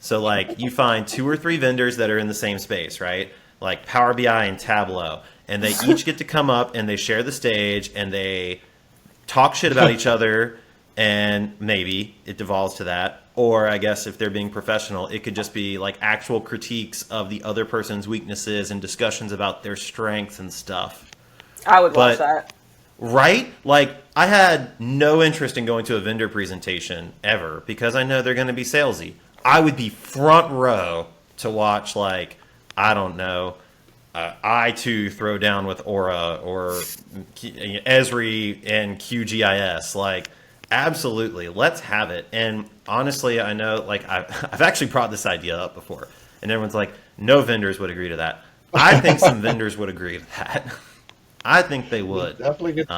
So like you find 2 or 3 vendors that are in the same space, right? Like Power BI and Tableau, and they each get to come up and they share the stage and they talk shit about each other, and maybe it devolves to that. Or I guess if they're being professional, it could just be like actual critiques of the other person's weaknesses and discussions about their strengths and stuff. I would watch that. Right? Like I had no interest in going to a vendor presentation ever because I know they're going to be salesy. I would be front row to watch, like, I don't know, I2 throw down with Aura or Esri and QGIS. Like, absolutely, let's have it. And honestly, I know, like, I've actually brought this idea up before, and everyone's like, no vendors would agree to that. I think some vendors would agree to that. I think they would. Definitely get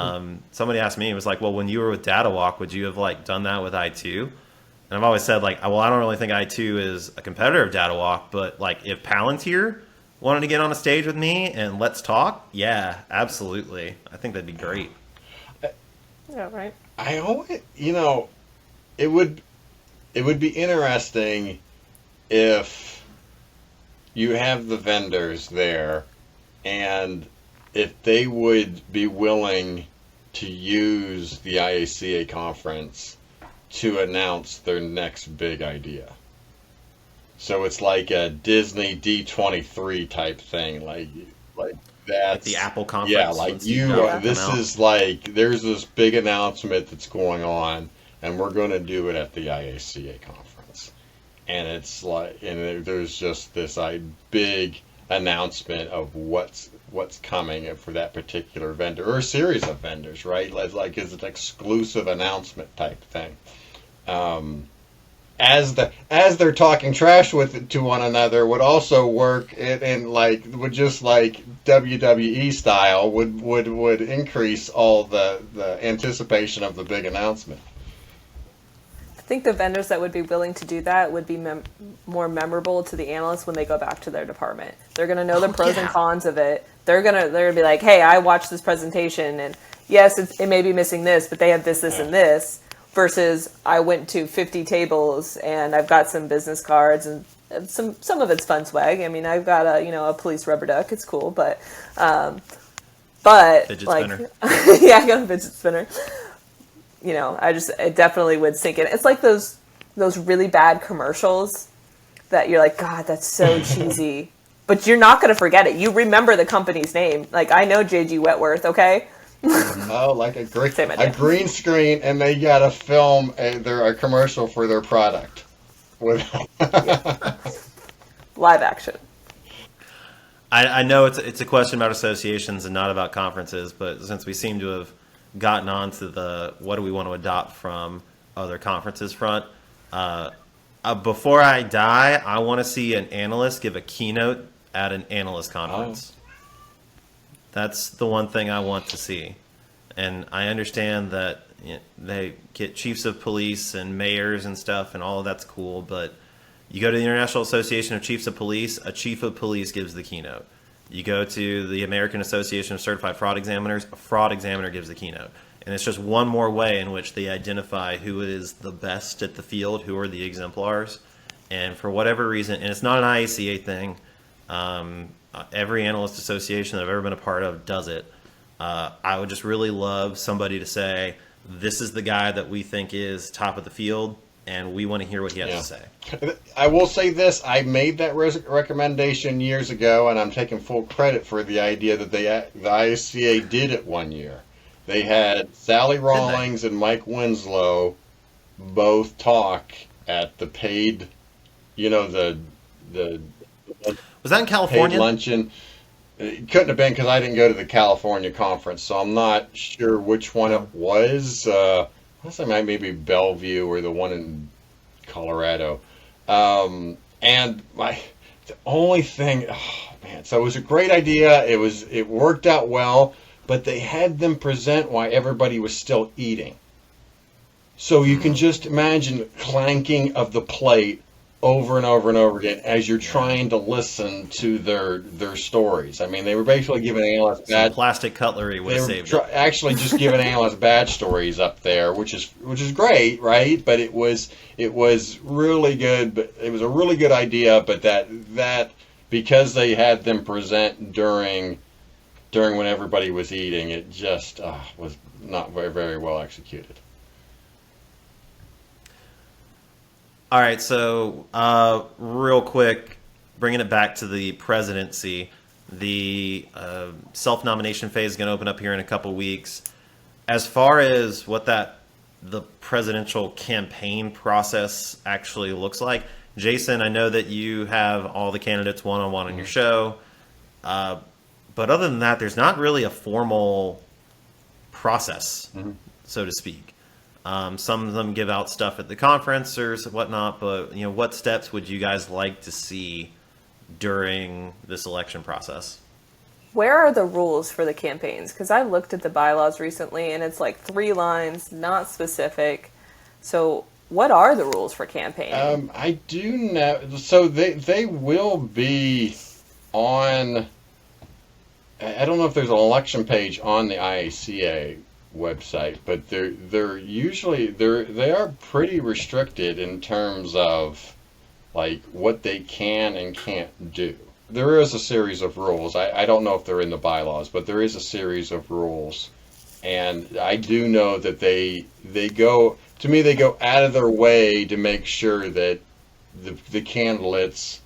somebody asked me, it was like, well, when you were with Data Walk, would you have, like, done that with I2? And I've always said, like, well, I don't really think I2 is a competitor of Data Walk, but, like, if Palantir wanted to get on a stage with me and let's talk, yeah, absolutely. I think that'd be great. Yeah, right. I always, you know, it would be interesting if you have the vendors there and if they would be willing to use the IACA conference to announce their next big idea. So it's like a Disney D23 type thing, like that's Like the Apple conference. yeah, like this is like there's this big announcement that's going on, and we're going to do it at the IACA conference, and it's like, and there's just this big announcement of what's coming for that particular vendor or a series of vendors, right? Like it's an exclusive announcement type thing. As they're talking trash to one another would also work and like would just like WWE style would increase all the anticipation of the big announcement. I think the vendors that would be willing to do that would be more memorable to the analysts when they go back to their department. They're going to know the pros and cons of it. They're gonna be like, hey, I watched this presentation, and yes, it may be missing this, but they have this, and this. versus I went to 50 tables and I've got some business cards and some of it's fun swag. I mean, I've got a police rubber duck. It's cool, but Fidget like, spinner. yeah, I got a fidget spinner. It definitely would sink in. It's like those really bad commercials that you're like, God, that's so cheesy. But you're not going to forget it. You remember the company's name. Like, I know J.G. Wentworth, okay? Oh, like a Same idea. green screen, and they got to film a commercial for their product. With Live action. I know it's a question about associations and not about conferences, but since we seem to have gotten on to the what do we want to adopt from other conferences front, before I die, I want to see an analyst give a keynote at an analyst conference. That's the one thing I want to see. And I understand that they get chiefs of police and mayors and stuff, and all of that's cool, but you go to the International Association of Chiefs of Police, a chief of police gives the keynote. You go to the American Association of Certified Fraud Examiners, a fraud examiner gives the keynote. And it's just one more way in which they identify who is the best at the field, who are the exemplars. And for whatever reason, and it's not an IACA thing, every analyst association that I've ever been a part of does it. I would just really love somebody to say, this is the guy that we think is top of the field, and we want to hear what he has to say. I will say this. I made that recommendation years ago, and I'm taking full credit for the idea that the IACA did it one year. They had Sally Rawlings and Mike Winslow both talk at the paid, the was that in California? Paid luncheon. It couldn't have been because I didn't go to the California conference, so I'm not sure which one it was. I guess maybe Bellevue or the one in Colorado. And the only thing, so it was a great idea. It worked out well, but they had them present while everybody was still eating. So you can just imagine clanking of the plate over and over and over again as you're trying to listen to their stories. I mean, they were basically giving analysts Some plastic cutlery would have saved it. Actually, just giving analysts badge stories up there, which is great, right? But it was really good. But it was a really good idea. But that because they had them present during when everybody was eating, it just was not very, very well executed. All right, so real quick, bringing it back to the presidency, the self-nomination phase is going to open up here in a couple weeks. As far as what the presidential campaign process actually looks like, Jason, I know that you have all the candidates one-on-one on your show, but other than that, there's not really a formal process, so to speak. Some of them give out stuff at the conference or whatnot, but what steps would you guys like to see during this election process? Where are the rules for the campaigns? Because I looked at the bylaws recently, and it's like 3 lines, not specific. So what are the rules for campaigning? I do know. So they will be on. I don't know if there's an election page on the IACA website, but they are pretty restricted in terms of like what they can and can't do. There is a series of rules. I don't know if they're in the bylaws, but there is a series of rules, and I do know that they go out of their way to make sure that the candidates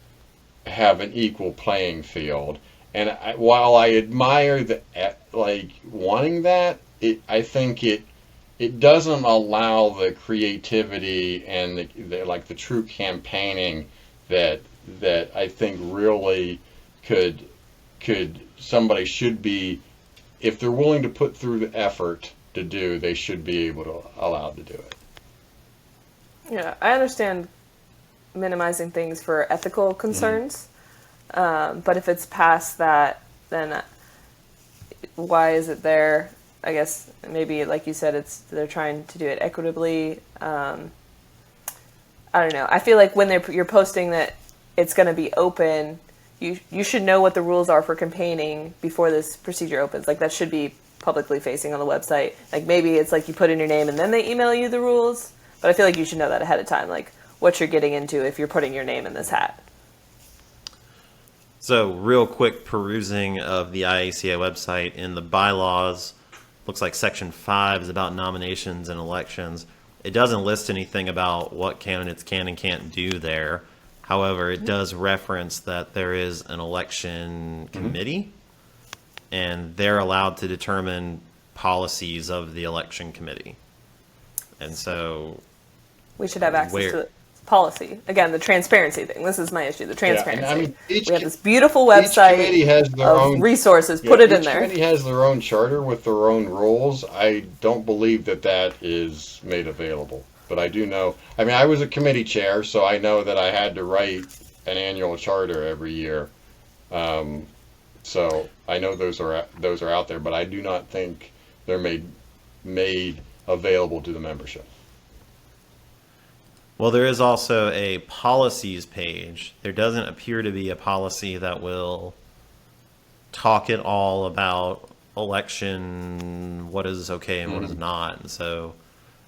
have an equal playing field. And while I admire wanting that, I think it doesn't allow the creativity and the true campaigning that I think really could somebody should be, if they're willing to put through the effort to do, they should be allowed to do it. Yeah, I understand minimizing things for ethical concerns, but if it's past that, then why is it there? I guess maybe, like you said, they're trying to do it equitably. I don't know. I feel like when you're posting that it's going to be open, you should know what the rules are for campaigning before this procedure opens. Like, that should be publicly facing on the website. Like maybe it's like you put in your name and then they email you the rules, but I feel like you should know that ahead of time, like what you're getting into if you're putting your name in this hat. So real quick perusing of the IACA website, in the bylaws, looks like section 5 is about nominations and elections. It doesn't list anything about what candidates can and can't do there. However, it does reference that there is an election committee, and they're allowed to determine policies of the election committee. And so We should have access to the policy. Again, the transparency thing. This is my issue, the transparency. Yeah, and I mean, we have this beautiful website committee has their of own resources. Put it in Each there. committee has their own charter with their own rules. I don't believe that is made available. But I do know, I mean, I was a committee chair, so I know that I had to write an annual charter every year. So I know those are out there, but I do not think they're made available to the membership. Well, there is also a policies page. There doesn't appear to be a policy that will talk at all about election, what is okay and what is not. And so,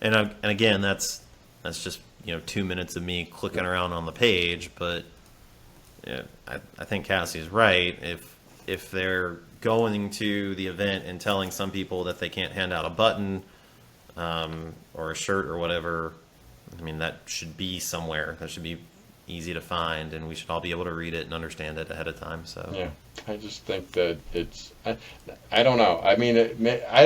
and again, that's just 2 minutes of me clicking around on the page. But I think Kassie is right. If they're going to the event and telling some people that they can't hand out a button or a shirt or whatever, I mean, that should be somewhere. That should be easy to find, and we should all be able to read it and understand it ahead of time. So yeah, I just think that it's I don't know. I mean, I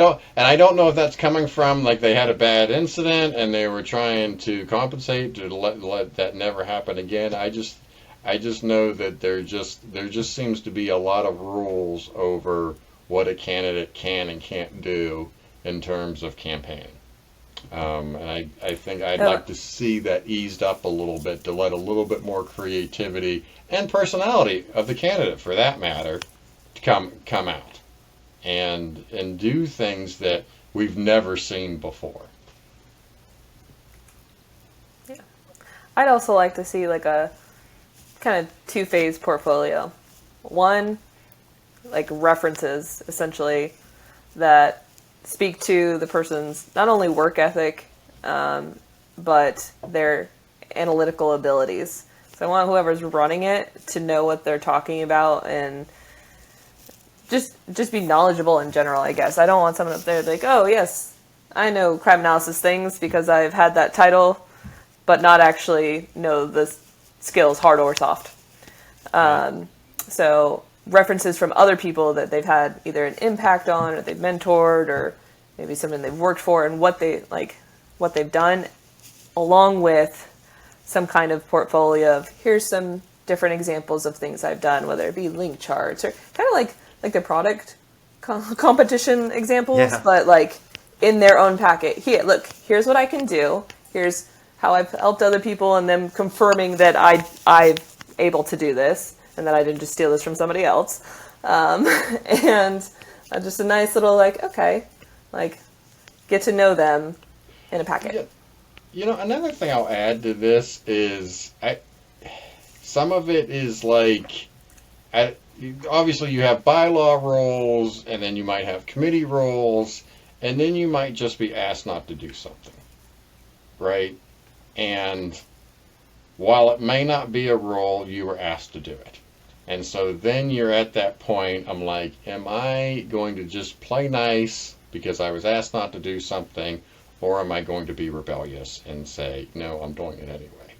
don't know if that's coming from like they had a bad incident and they were trying to compensate to let that never happen again. I just know that there just seems to be a lot of rules over what a candidate can and can't do in terms of campaigning. And I think I'd like to see that eased up a little bit to let a little bit more creativity and personality of the candidate, for that matter, to come out and do things that we've never seen before. Yeah. I'd also like to see like a kind of two-phase portfolio. One, like references essentially that speak to the person's not only work ethic, but their analytical abilities. So I want whoever's running it to know what they're talking about and just be knowledgeable in general, I guess. I don't want someone up there like, oh yes, I know crime analysis things because I've had that title, but not actually know the skills, hard or soft. So references from other people that they've had either an impact on or they've mentored or maybe something they've worked for and what they've done, along with some kind of portfolio of here's some different examples of things I've done, whether it be link charts or kind of like the product competition examples, but like in their own packet. Here, look, here's what I can do. Here's how I've helped other people and them confirming that I'm able to do this and that I didn't just steal this from somebody else. And just a nice little get to know them in a packet. Yeah. Another thing I'll add to this is some of it is like, obviously you have bylaw rules, and then you might have committee rules, and then you might just be asked not to do something, right? And while it may not be a rule, you were asked to do it. And so then you're at that point, I'm like, am I going to just play nice because I was asked not to do something, or am I going to be rebellious and say, no, I'm doing it anyway?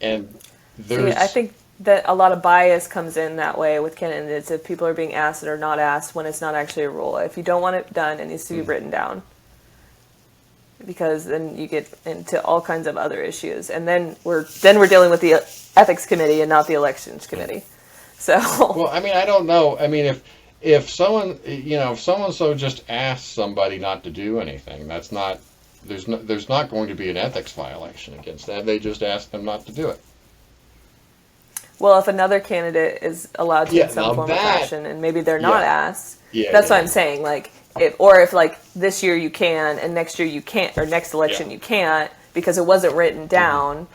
And I think that a lot of bias comes in that way with candidates if people are being asked or not asked when it's not actually a rule. If you don't want it done, it needs to be written down. Because then you get into all kinds of other issues. And then we're dealing with the ethics committee and not the elections committee. So well, I mean, I don't know. I mean, if someone, if so just asks somebody not to do anything, there's not going to be an ethics violation against that. They just ask them not to do it. Well, if another candidate is allowed to in some form of fashion, and maybe they're not asked, that's what I'm saying. Like, if like this year you can, and next year you can't, or next election you can't because it wasn't written down,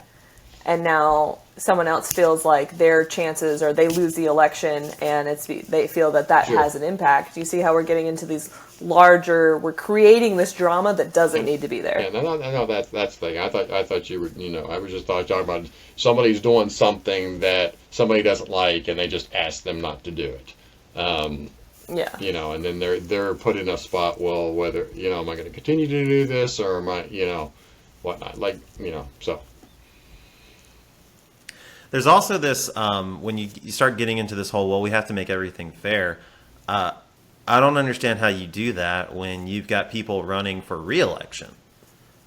and now someone else feels like their chances or they lose the election and they feel that Sure. has an impact. You see how we're getting into these we're creating this drama that doesn't need to be there. Yeah, no, that's the thing. I thought you would, I was just talking about somebody's doing something that somebody doesn't like, and they just ask them not to do it. Yeah. And then they're put in a spot. Well, whether am I going to continue to do this, or am I, whatnot? Like, so. There's also this when you start getting into this whole, well, we have to make everything fair. I don't understand how you do that when you've got people running for re-election.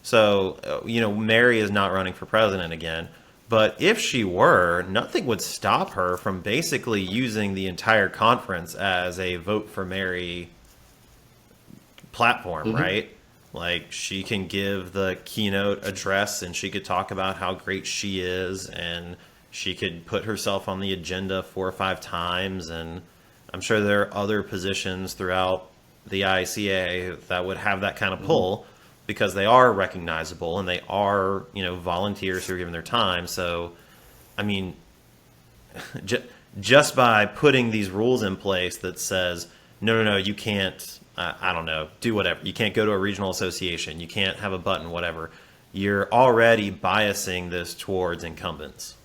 So, Mary is not running for president again. But if she were, nothing would stop her from basically using the entire conference as a vote for Mary platform, right? Like, she can give the keynote address and she could talk about how great she is, and she could put herself on the agenda 4 or 5 times, and I'm sure there are other positions throughout the IACA that would have that kind of pull because they are recognizable and they are, volunteers who are giving their time. So, I mean, just by putting these rules in place that says, no, you can't, I don't know, do whatever. You can't go to a regional association. You can't have a button, whatever. You're already biasing this towards incumbents.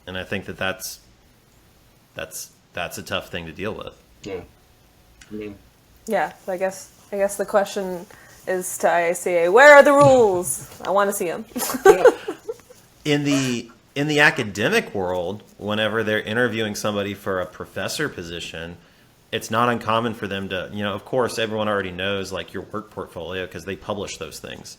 And I think that's a tough thing to deal with. Yeah. Yeah, so I guess the question is to IACA, where are the rules? I want to see them. In the academic world, whenever they're interviewing somebody for a professor position, it's not uncommon for them to, of course, everyone already knows like your work portfolio because they publish those things.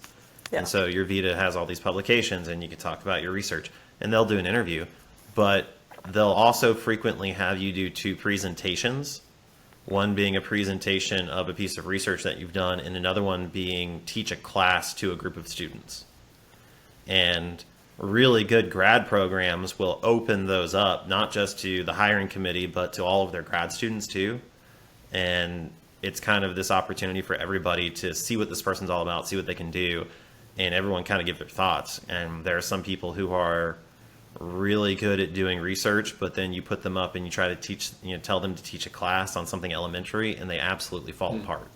Yeah. And so your Vita has all these publications and you can talk about your research and they'll do an interview, but they'll also frequently have you do 2 presentations. One being a presentation of a piece of research that you've done, and another one being teach a class to a group of students. And really good grad programs will open those up, not just to the hiring committee, but to all of their grad students too. And it's kind of this opportunity for everybody to see what this person's all about, see what they can do, and everyone kind of give their thoughts. And there are some people who are really good at doing research, but then you put them up and you try to teach, tell them to teach a class on something elementary and they absolutely fall apart,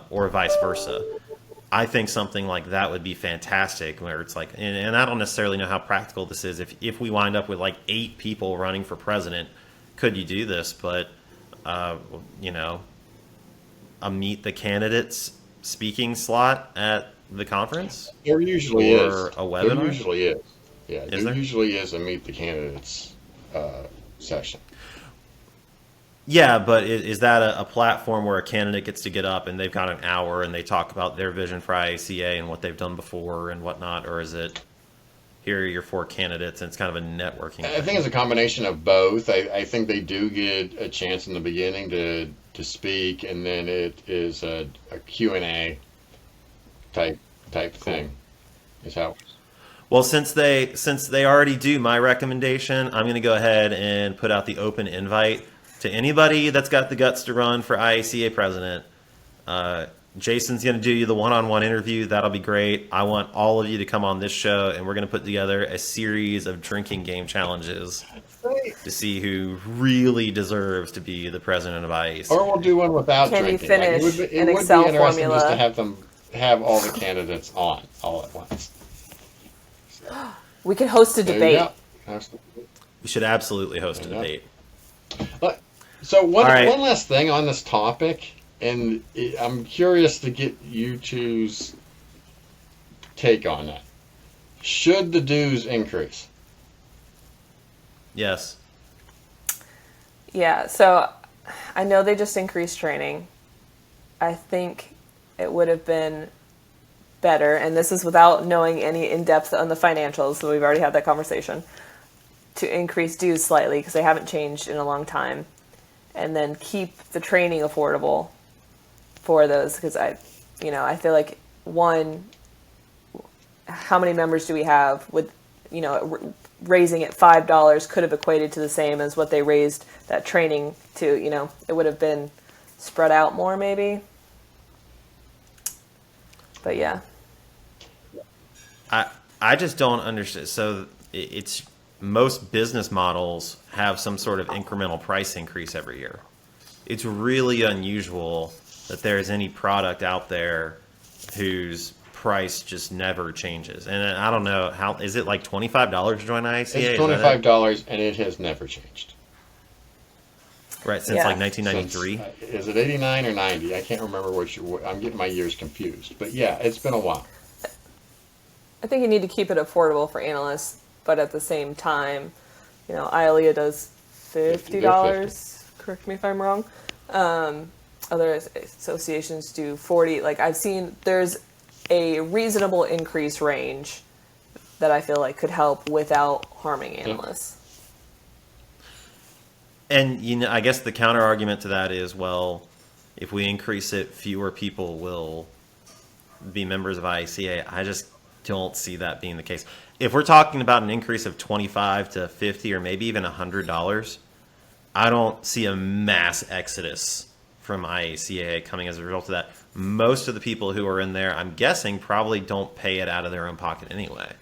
or vice versa. I think something like that would be fantastic, where it's like, and I don't necessarily know how practical this is. If we wind up with like 8 people running for president, could you do this? But, a meet the candidates speaking slot at the conference? There usually or is. a webinar? There usually is. Yeah, there usually is a meet the candidates session. Yeah, but is that a platform where a candidate gets to get up and they've got an hour and they talk about their vision for IACA and what they've done before and whatnot, or is it here are your 4 candidates and it's kind of a networking I think it's a combination of both. I think they do get a chance in the beginning to speak, and then it is a Q&A type thing. Is how. Well, since they already do my recommendation, I'm going to go ahead and put out the open invite to anybody that's got the guts to run for IACA president. Jason's going to do you the one-on-one interview. That'll be great. I want all of you to come on this show, and we're going to put together a series of drinking game challenges to see who really deserves to be the president of IACA. Or we'll do one without Can drinking. you finish it an would Excel be interesting formula? just to have all the candidates on all at once. We could host a There you debate. go. We should absolutely host a Yeah. debate. So one All right. one last thing on this topic, and I'm curious to get you two's take on that. Should the dues increase? Yes. Yeah, so I know they just increased training. I think it would have been better, and this is without knowing any in-depth on the financials, so we've already had that conversation, to increase dues slightly because they haven't changed in a long time, and then keep the training affordable for those, because I feel like, one, how many members do we have with, raising it $5 could have equated to the same as what they raised that training to, it would have been spread out more maybe. But yeah. I just don't understand. So it's most business models have some sort of incremental price increase every year. It's really unusual that there is any product out there whose price just never changes. And I don't know how, is it like $25 to join IACA? It's $25 and it has never changed. Right, since Yeah. like 1993. Is it 89 or 90? I can't remember I'm getting my years confused. But yeah, it's been a while. I think you need to keep it affordable for analysts, but at the same time, IALEA does $50. Correct me if I'm wrong. Other associations do 40. Like I've seen, there's a reasonable increase range that I feel like could help without harming analysts. And I guess the counter argument to that is, well, if we increase it, fewer people will be members of IACA. I just don't see that being the case. If we're talking about an increase of $25 to $50 or maybe even $100, I don't see a mass exodus from IACA coming as a result of that. Most of the people who are in there, I'm guessing, probably don't pay it out of their own pocket anyway.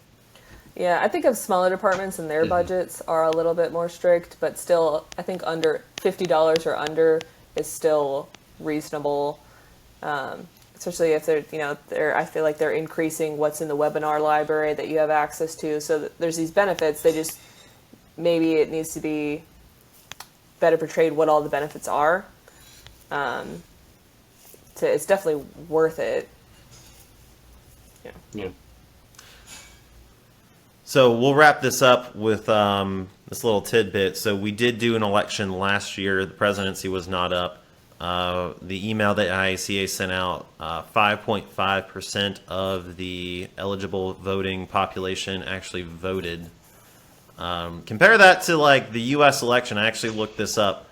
Yeah, I think of smaller departments and their budgets are a little bit more strict, but still, I think under $50 or under is still reasonable. Especially if I feel like they're increasing what's in the webinar library that you have access to. So that there's these benefits. Maybe it needs to be better portrayed what all the benefits are. It's definitely worth it. Yeah. So we'll wrap this up with this little tidbit. So we did do an election last year. The presidency was not up. The email that IACA sent out, 5.5% of the eligible voting population actually voted. Compare that to like the U.S. election. I actually looked this up.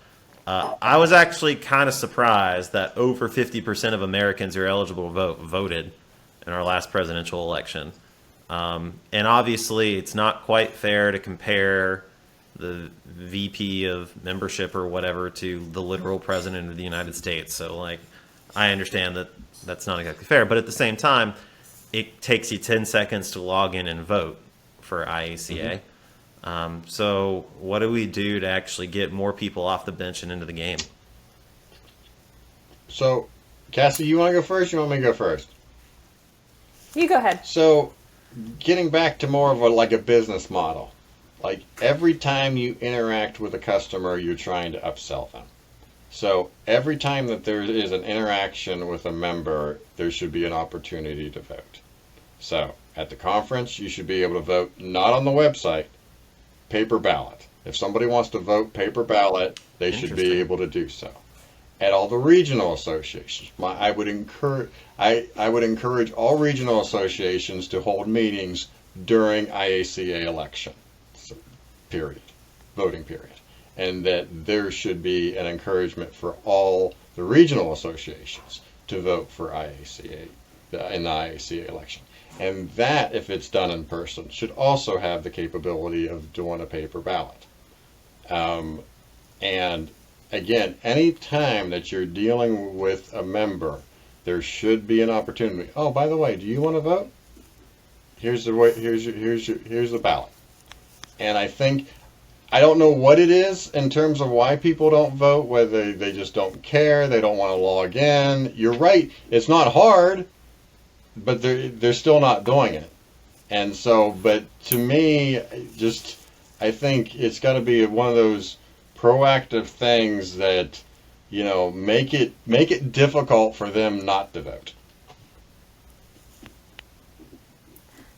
I was actually kind of surprised that over 50% of Americans who are eligible to vote voted in our last presidential election. And obviously, it's not quite fair to compare the VP of membership or whatever to the literal president of the United States. So, like, I understand that that's not exactly fair. But at the same time, it takes you 10 seconds to log in and vote for IACA. So what do we do to actually get more people off the bench and into the game? So, Kassie, you want to go first? You want me to go first? You go ahead. So, getting back to more of a business model. Like every time you interact with a customer, you're trying to upsell them. So every time that there is an interaction with a member, there should be an opportunity to vote. So at the conference, you should be able to vote not on the website, paper ballot. If somebody wants to vote paper ballot, they should be able to do so. At all the regional associations, I would encourage all regional associations to hold meetings during IACA election voting period, and that there should be an encouragement for all the regional associations to vote for IACA in the IACA election. And that, if it's done in person, should also have the capability of doing a paper ballot. And again, any time that you're dealing with a member, there should be an opportunity. Oh, by the way, do you want to vote? Here's the ballot. And I don't know what it is in terms of why people don't vote, whether they just don't care, they don't want to log in. You're right, it's not hard, but they're still not doing it. And so, but to me, I think it's got to be one of those proactive things that, make it difficult for them not to vote.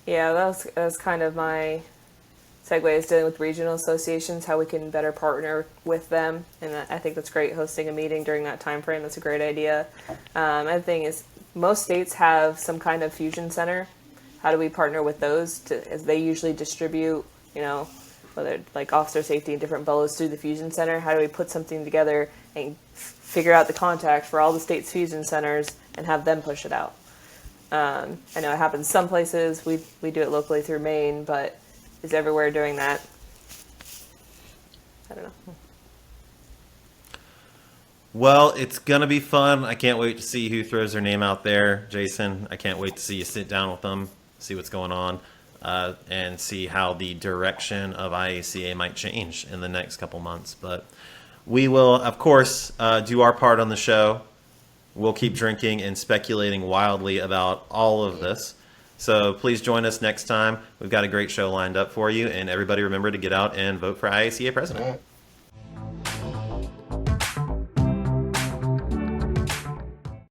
Yeah, that was kind of my segue, is dealing with regional associations, how we can better partner with them. And I think that's great, hosting a meeting during that time frame. That's a great idea. Another thing is, most states have some kind of fusion center. How do we partner with those as they usually distribute, whether like officer safety and different fellows through the fusion center? How do we put something together and figure out the contact for all the state's fusion centers and have them push it out? I know it happens some places. We do it locally through Maine, but is everywhere doing that? I don't know. Well, it's going to be fun. I can't wait to see who throws their name out there. Jason, I can't wait to see you sit down with them, see what's going on. and see how the direction of IACA might change in the next couple months. But we will, of course, do our part on the show. We'll keep drinking and speculating wildly about all of this. So please join us next time. We've got a great show lined up for you. And everybody remember to get out and vote for IACA president. All right.